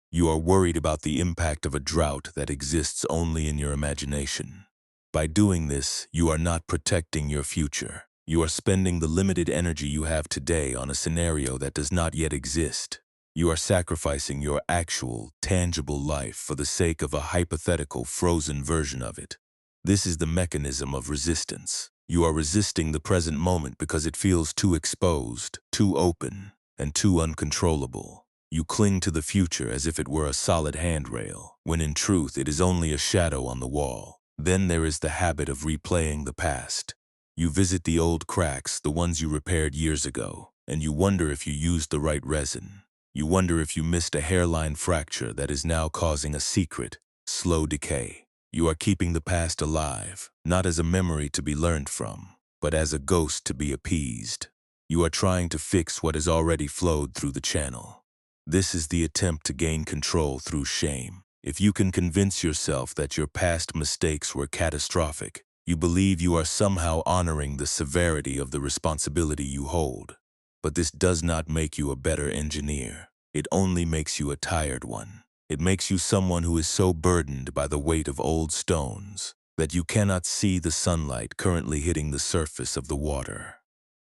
Speaker 1: You are worried about the impact of a drought that exists only in your imagination. By doing this, you are not protecting your future. You are spending the limited energy you have today on a scenario that does not yet exist. You are sacrificing your actual, tangible life for the sake of a hypothetical, frozen version of it. This is the mechanism of resistance. You are resisting the present moment because it feels too exposed, too open, and too uncontrollable. You cling to the future as if it were a solid handrail, when in truth it is only a shadow on the wall. Then there is the habit of replaying the past. You visit the old cracks, the ones you repaired years ago, and you wonder if you used the right resin. You wonder if you missed a hairline fracture that is now causing a secret, slow decay. You are keeping the past alive, not as a memory to be learned from, but as a ghost to be appeased. You are trying to fix what has already flowed through the channel. This is the attempt to gain control through shame. If you can convince yourself that your past mistakes were catastrophic, You believe you are somehow honoring the severity of the responsibility you hold. But this does not make you a better engineer. It only makes you a tired one. It makes you someone who is so burdened by the weight of old stones that you cannot see the sunlight currently hitting the surface of the water.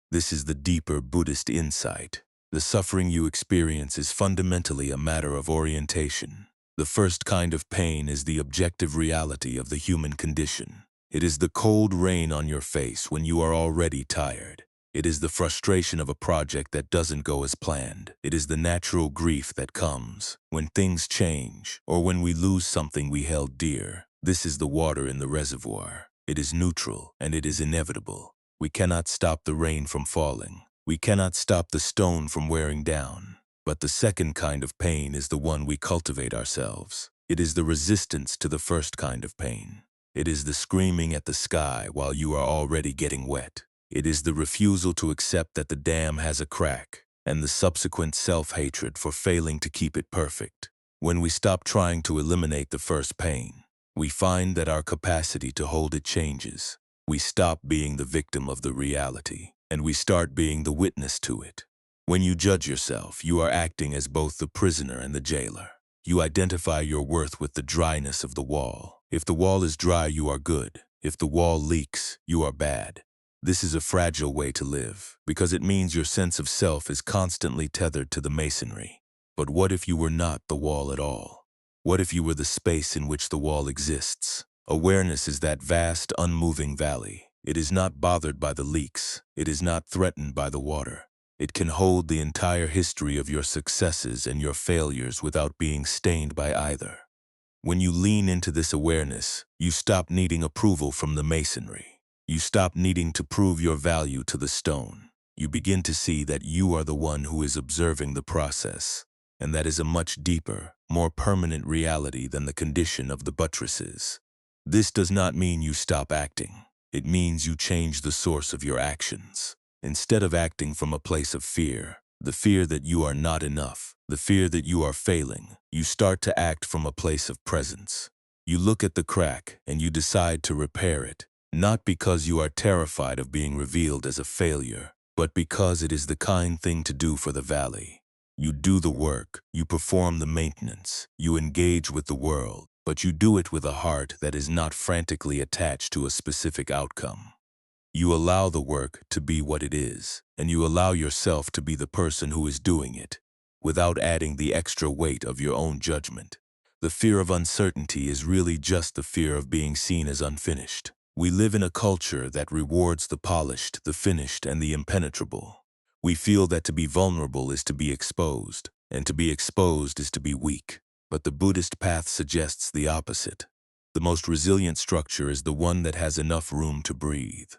Speaker 1: This is the deeper Buddhist insight. The suffering you experience is fundamentally a matter of orientation. The first kind of pain is the objective reality of the human condition. It is the cold rain on your face when you are already tired. It is the frustration of a project that doesn't go as planned. It is the natural grief that comes when things change or when we lose something we held dear. This is the water in the reservoir. It is neutral and it is inevitable. We cannot stop the rain from falling. We cannot stop the stone from wearing down. But the second kind of pain is the one we cultivate ourselves. It is the resistance to the first kind of pain. It is the screaming at the sky while you are already getting wet. It is the refusal to accept that the dam has a crack, and the subsequent self-hatred for failing to keep it perfect. When we stop trying to eliminate the first pain, we find that our capacity to hold it changes. We stop being the victim of the reality, and we start being the witness to it. When you judge yourself, you are acting as both the prisoner and the jailer. You identify your worth with the dryness of the wall. If the wall is dry, you are good. If the wall leaks, you are bad. This is a fragile way to live, because it means your sense of self is constantly tethered to the masonry. But what if you were not the wall at all? What if you were the space in which the wall exists? Awareness is that vast, unmoving valley. It is not bothered by the leaks. It is not threatened by the water. It can hold the entire history of your successes and your failures without being stained by either. When you lean into this awareness, you stop needing approval from the masonry. You stop needing to prove your value to the stone. You begin to see that you are the one who is observing the process, and that is a much deeper, more permanent reality than the condition of the buttresses. This does not mean you stop acting. It means you change the source of your actions. Instead of acting from a place of fear, the fear that you are not enough, the fear that you are failing, you start to act from a place of presence. You look at the crack and you decide to repair it. Not because you are terrified of being revealed as a failure, but because it is the kind thing to do for the valley. You do the work, you perform the maintenance, you engage with the world, but you do it with a heart that is not frantically attached to a specific outcome. You allow the work to be what it is, and you allow yourself to be the person who is doing it, without adding the extra weight of your own judgment. The fear of uncertainty is really just the fear of being seen as unfinished. We live in a culture that rewards the polished, the finished, and the impenetrable. We feel that to be vulnerable is to be exposed, and to be exposed is to be weak. But the Buddhist path suggests the opposite. The most resilient structure is the one that has enough room to breathe.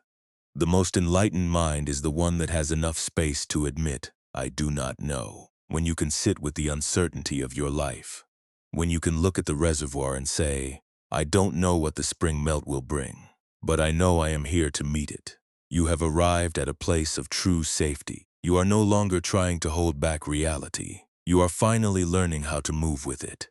Speaker 1: The most enlightened mind is the one that has enough space to admit, I do not know. When you can sit with the uncertainty of your life. When you can look at the reservoir and say, I don't know what the spring melt will bring, but I know I am here to meet it. You have arrived at a place of true safety. You are no longer trying to hold back reality. You are finally learning how to move with it.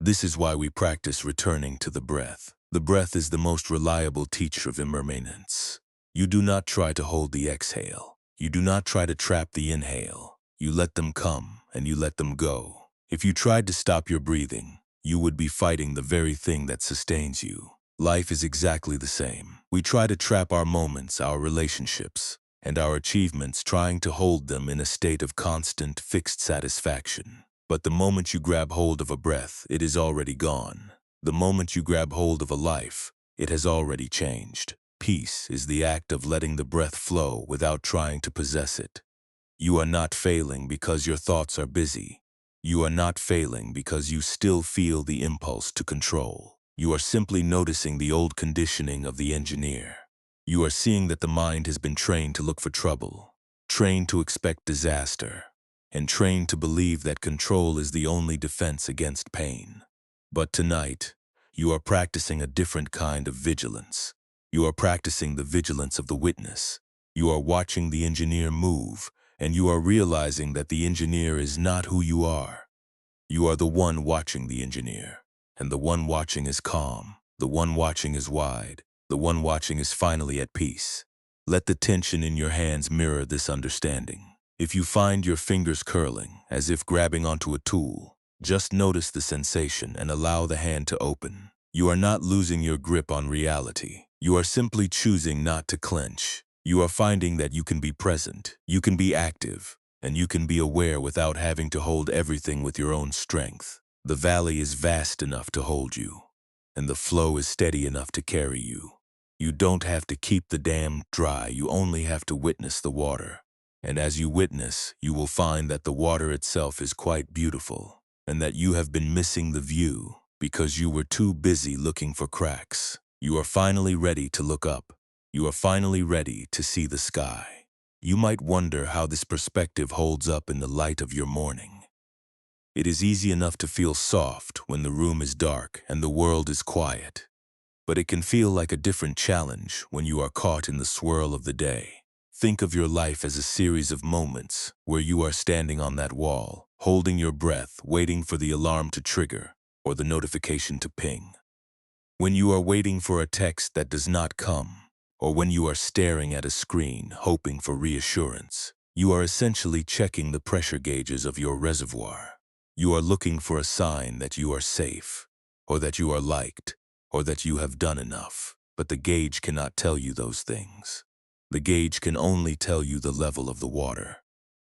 Speaker 1: This is why we practice returning to the breath. The breath is the most reliable teacher of impermanence. You do not try to hold the exhale. You do not try to trap the inhale. You let them come and you let them go. If you tried to stop your breathing, you would be fighting the very thing that sustains you. Life is exactly the same. We try to trap our moments, our relationships, and our achievements, trying to hold them in a state of constant, fixed satisfaction. But the moment you grab hold of a breath, it is already gone. The moment you grab hold of a life, it has already changed. Peace is the act of letting the breath flow without trying to possess it. You are not failing because your thoughts are busy. You are not failing because you still feel the impulse to control. You are simply noticing the old conditioning of the engineer. You are seeing that the mind has been trained to look for trouble, trained to expect disaster, and trained to believe that control is the only defense against pain. But tonight, you are practicing a different kind of vigilance. You are practicing the vigilance of the witness. You are watching the engineer move, and you are realizing that the engineer is not who you are. You are the one watching the engineer, and the one watching is calm. The one watching is wide. The one watching is finally at peace. Let the tension in your hands mirror this understanding. If you find your fingers curling, as if grabbing onto a tool, just notice the sensation and allow the hand to open. You are not losing your grip on reality. You are simply choosing not to clench. You are finding that you can be present, you can be active, and you can be aware without having to hold everything with your own strength. The valley is vast enough to hold you, and the flow is steady enough to carry you. You don't have to keep the dam dry, you only have to witness the water. And as you witness, you will find that the water itself is quite beautiful, and that you have been missing the view because you were too busy looking for cracks. You are finally ready to look up. You are finally ready to see the sky. You might wonder how this perspective holds up in the light of your morning. It is easy enough to feel soft when the room is dark and the world is quiet. But it can feel like a different challenge when you are caught in the swirl of the day. Think of your life as a series of moments where you are standing on that wall, holding your breath, waiting for the alarm to trigger or the notification to ping. When you are waiting for a text that does not come, or when you are staring at a screen hoping for reassurance, you are essentially checking the pressure gauges of your reservoir. You are looking for a sign that you are safe, or that you are liked, or that you have done enough. But the gauge cannot tell you those things. The gauge can only tell you the level of the water.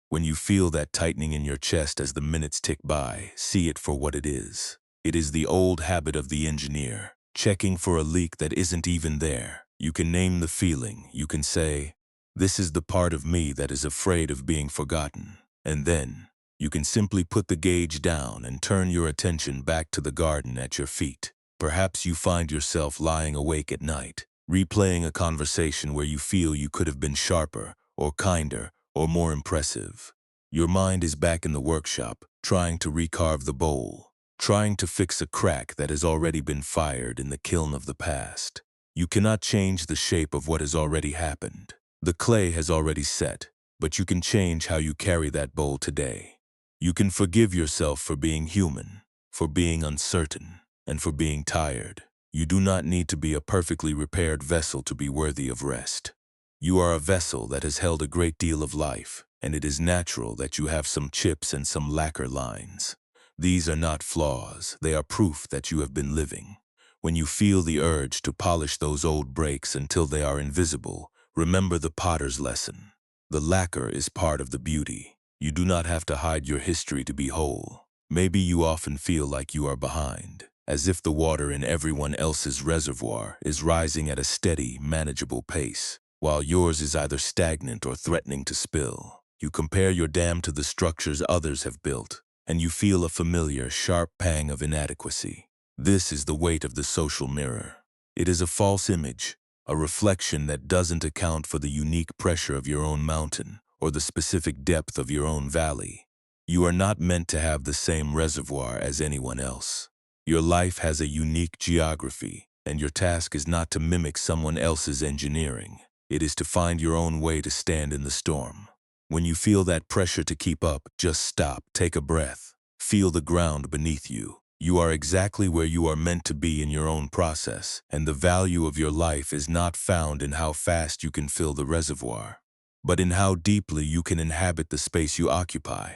Speaker 1: When you feel that tightening in your chest as the minutes tick by, see it for what it is. It is the old habit of the engineer, checking for a leak that isn't even there. You can name the feeling. You can say, "This is the part of me that is afraid of being forgotten." And then, you can simply put the gauge down and turn your attention back to the garden at your feet. Perhaps you find yourself lying awake at night, replaying a conversation where you feel you could have been sharper, or kinder, or more impressive. Your mind is back in the workshop, trying to recarve the bowl, trying to fix a crack that has already been fired in the kiln of the past. You cannot change the shape of what has already happened. The clay has already set, but you can change how you carry that bowl today. You can forgive yourself for being human, for being uncertain, and for being tired. You do not need to be a perfectly repaired vessel to be worthy of rest. You are a vessel that has held a great deal of life, and it is natural that you have some chips and some lacquer lines. These are not flaws, they are proof that you have been living. When you feel the urge to polish those old breaks until they are invisible, remember the potter's lesson. The lacquer is part of the beauty. You do not have to hide your history to be whole. Maybe you often feel like you are behind, as if the water in everyone else's reservoir is rising at a steady, manageable pace, while yours is either stagnant or threatening to spill. You compare your dam to the structures others have built, and you feel a familiar, sharp pang of inadequacy. This is the weight of the social mirror. It is a false image, a reflection that doesn't account for the unique pressure of your own mountain or the specific depth of your own valley. You are not meant to have the same reservoir as anyone else. Your life has a unique geography, and your task is not to mimic someone else's engineering. It is to find your own way to stand in the storm. When you feel that pressure to keep up, just stop, take a breath, feel the ground beneath you. You are exactly where you are meant to be in your own process, and the value of your life is not found in how fast you can fill the reservoir, but in how deeply you can inhabit the space you occupy.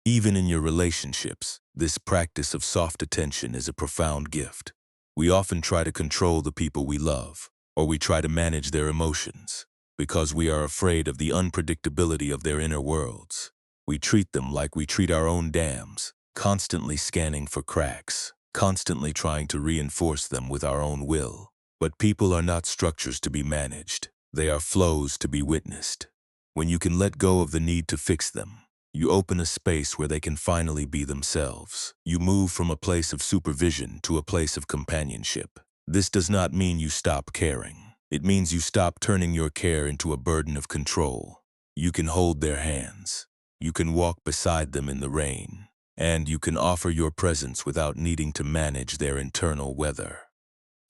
Speaker 1: Even in your relationships, this practice of soft attention is a profound gift. We often try to control the people we love, or we try to manage their emotions, because we are afraid of the unpredictability of their inner worlds. We treat them like we treat our own dams, constantly scanning for cracks, constantly trying to reinforce them with our own will. But people are not structures to be managed. They are flows to be witnessed. When you can let go of the need to fix them, you open a space where they can finally be themselves. You move from a place of supervision to a place of companionship. This does not mean you stop caring. It means you stop turning your care into a burden of control. You can hold their hands. You can walk beside them in the rain. And you can offer your presence without needing to manage their internal weather.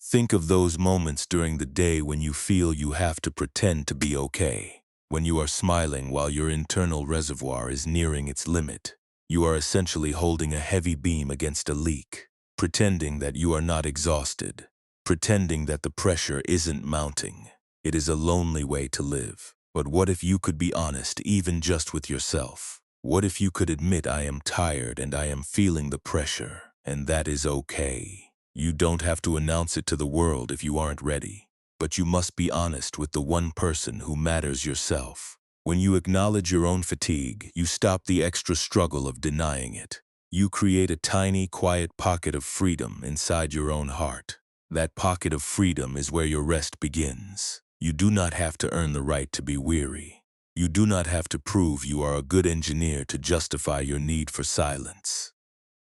Speaker 1: Think of those moments during the day when you feel you have to pretend to be okay. When you are smiling while your internal reservoir is nearing its limit, you are essentially holding a heavy beam against a leak, pretending that you are not exhausted, pretending that the pressure isn't mounting. It is a lonely way to live. But what if you could be honest even just with yourself? What if you could admit, I am tired and I am feeling the pressure, and that is okay? You don't have to announce it to the world if you aren't ready, but you must be honest with the one person who matters, yourself. When you acknowledge your own fatigue, you stop the extra struggle of denying it. You create a tiny, quiet pocket of freedom inside your own heart. That pocket of freedom is where your rest begins. You do not have to earn the right to be weary. You do not have to prove you are a good engineer to justify your need for silence.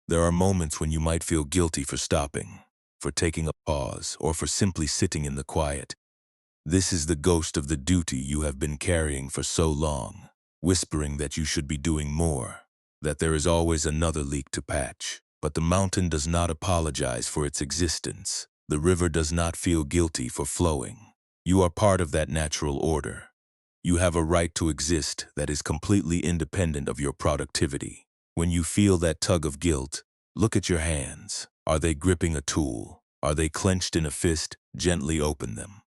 Speaker 1: There are moments when you might feel guilty for stopping, for taking a pause, or for simply sitting in the quiet. This is the ghost of the duty you have been carrying for so long, whispering that you should be doing more, that there is always another leak to patch. But the mountain does not apologize for its existence. The river does not feel guilty for flowing. You are part of that natural order. You have a right to exist that is completely independent of your productivity. When you feel that tug of guilt, look at your hands. Are they gripping a tool? Are they clenched in a fist? Gently open them.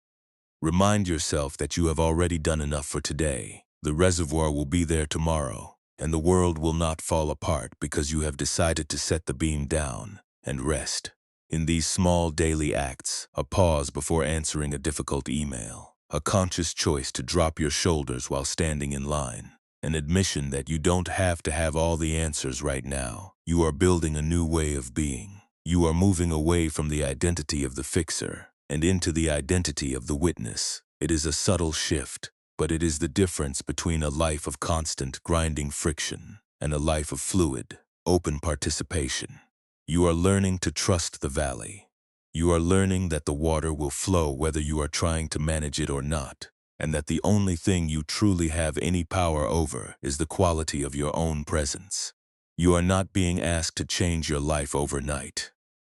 Speaker 1: Remind yourself that you have already done enough for today. The reservoir will be there tomorrow, and the world will not fall apart because you have decided to set the beam down and rest. In these small daily acts, a pause before answering a difficult email, a conscious choice to drop your shoulders while standing in line, an admission that you don't have to have all the answers right now. You are building a new way of being. You are moving away from the identity of the fixer and into the identity of the witness. It is a subtle shift, but it is the difference between a life of constant grinding friction and a life of fluid, open participation. You are learning to trust the valley. You are learning that the water will flow whether you are trying to manage it or not, and that the only thing you truly have any power over is the quality of your own presence. You are not being asked to change your life overnight.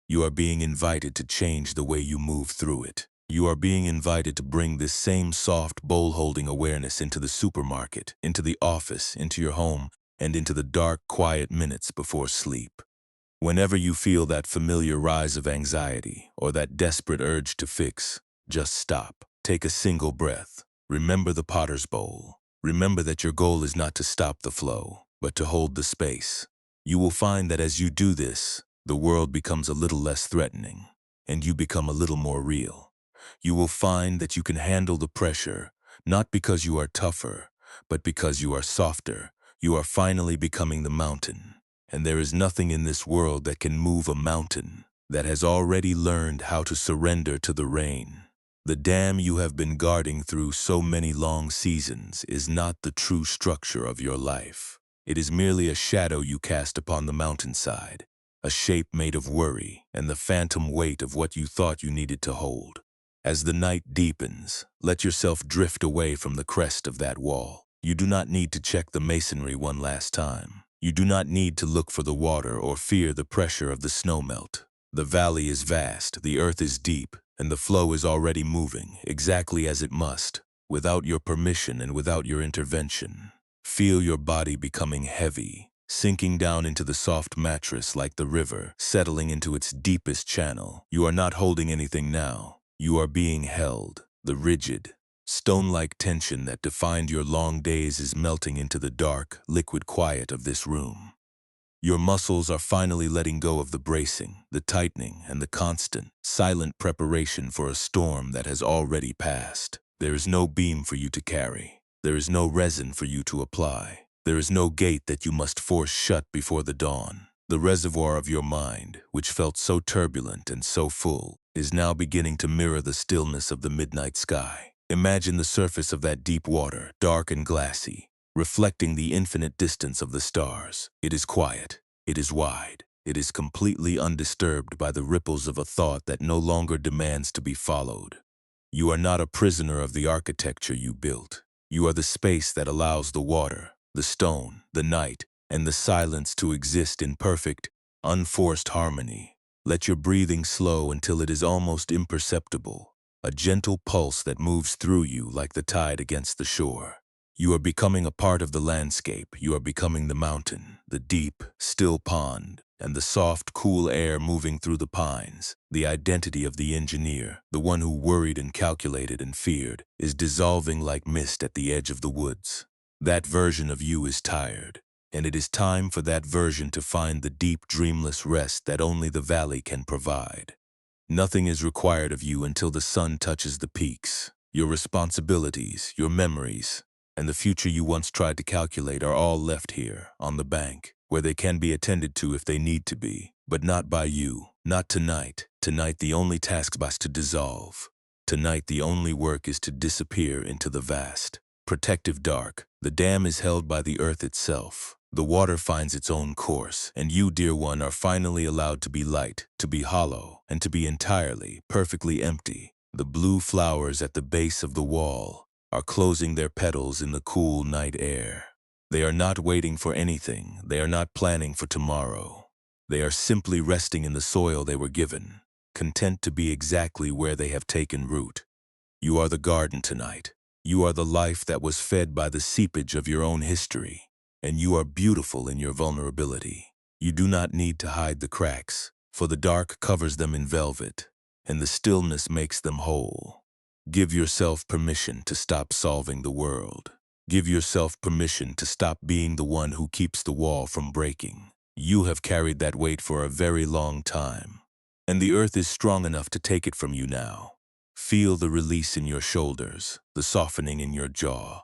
Speaker 1: You are being invited to change the way you move through it. You are being invited to bring this same soft, bowl-holding awareness into the supermarket, into the office, into your home, and into the dark, quiet minutes before sleep. Whenever you feel that familiar rise of anxiety or that desperate urge to fix, just stop. Take a single breath. Remember the potter's bowl. Remember that your goal is not to stop the flow, but to hold the space. You will find that as you do this, the world becomes a little less threatening, and you become a little more real. You will find that you can handle the pressure, not because you are tougher, but because you are softer. You are finally becoming the mountain. And there is nothing in this world that can move a mountain that has already learned how to surrender to the rain. The dam you have been guarding through so many long seasons is not the true structure of your life. It is merely a shadow you cast upon the mountainside, a shape made of worry and the phantom weight of what you thought you needed to hold. As the night deepens, let yourself drift away from the crest of that wall. You do not need to check the masonry one last time. You do not need to look for the water or fear the pressure of the snowmelt. The valley is vast, the earth is deep, and the flow is already moving, exactly as it must, without your permission and without your intervention. Feel your body becoming heavy, sinking down into the soft mattress like the river, settling into its deepest channel. You are not holding anything now. You are being held. The rigid, stone-like tension that defined your long days is melting into the dark, liquid quiet of this room. Your muscles are finally letting go of the bracing, the tightening, and the constant, silent preparation for a storm that has already passed. There is no beam for you to carry. There is no resin for you to apply. There is no gate that you must force shut before the dawn. The reservoir of your mind, which felt so turbulent and so full, is now beginning to mirror the stillness of the midnight sky. Imagine the surface of that deep water, dark and glassy, reflecting the infinite distance of the stars. It is quiet. It is wide. It is completely undisturbed by the ripples of a thought that no longer demands to be followed. You are not a prisoner of the architecture you built. You are the space that allows the water, the stone, the night, and the silence to exist in perfect, unforced harmony. Let your breathing slow until it is almost imperceptible, a gentle pulse that moves through you like the tide against the shore. You are becoming a part of the landscape. You are becoming the mountain, the deep, still pond, and the soft, cool air moving through the pines. The identity of the engineer, the one who worried and calculated and feared, is dissolving like mist at the edge of the woods. That version of you is tired, and it is time for that version to find the deep, dreamless rest that only the valley can provide. Nothing is required of you until the sun touches the peaks. Your responsibilities, your memories, and the future you once tried to calculate are all left here, on the bank, where they can be attended to if they need to be, but not by you, not tonight. Tonight the only task is to dissolve. Tonight the only work is to disappear into the vast, protective dark. The dam is held by the earth itself. The water finds its own course, and you, dear one, are finally allowed to be light, to be hollow, and to be entirely, perfectly empty. The blue flowers at the base of the wall are closing their petals in the cool night air. They are not waiting for anything. They are not planning for tomorrow. They are simply resting in the soil they were given, content to be exactly where they have taken root. You are the garden tonight. You are the life that was fed by the seepage of your own history, and you are beautiful in your vulnerability. You do not need to hide the cracks, for the dark covers them in velvet, and the stillness makes them whole. Give yourself permission to stop solving the world. Give yourself permission to stop being the one who keeps the wall from breaking. You have carried that weight for a very long time, and the earth is strong enough to take it from you now. Feel the release in your shoulders, the softening in your jaw,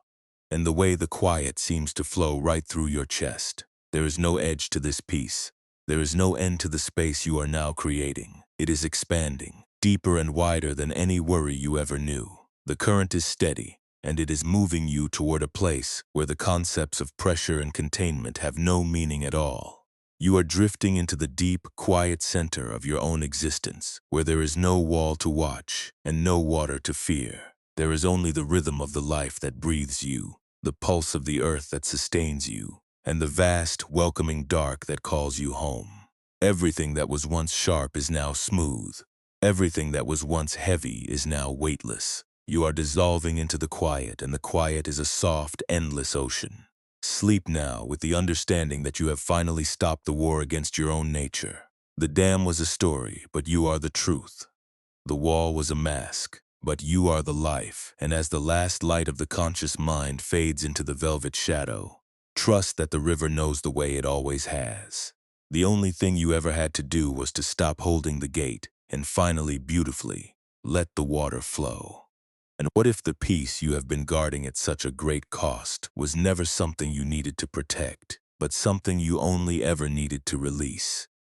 Speaker 1: and the way the quiet seems to flow right through your chest. There is no edge to this peace. There is no end to the space you are now creating. It is expanding, deeper and wider than any worry you ever knew. The current is steady, and it is moving you toward a place where the concepts of pressure and containment have no meaning at all. You are drifting into the deep, quiet center of your own existence, where there is no wall to watch and no water to fear. There is only the rhythm of the life that breathes you, the pulse of the earth that sustains you, and the vast, welcoming dark that calls you home. Everything that was once sharp is now smooth. Everything that was once heavy is now weightless. You are dissolving into the quiet, and the quiet is a soft, endless ocean. Sleep now with the understanding that you have finally stopped the war against your own nature. The dam was a story, but you are the truth. The wall was a mask, but you are the life, and as the last light of the conscious mind fades into the velvet shadow, trust that the river knows the way it always has. The only thing you ever had to do was to stop holding the gate, and finally, beautifully, let the water flow. And what if the peace you have been guarding at such a great cost was never something you needed to protect, but something you only ever needed to release?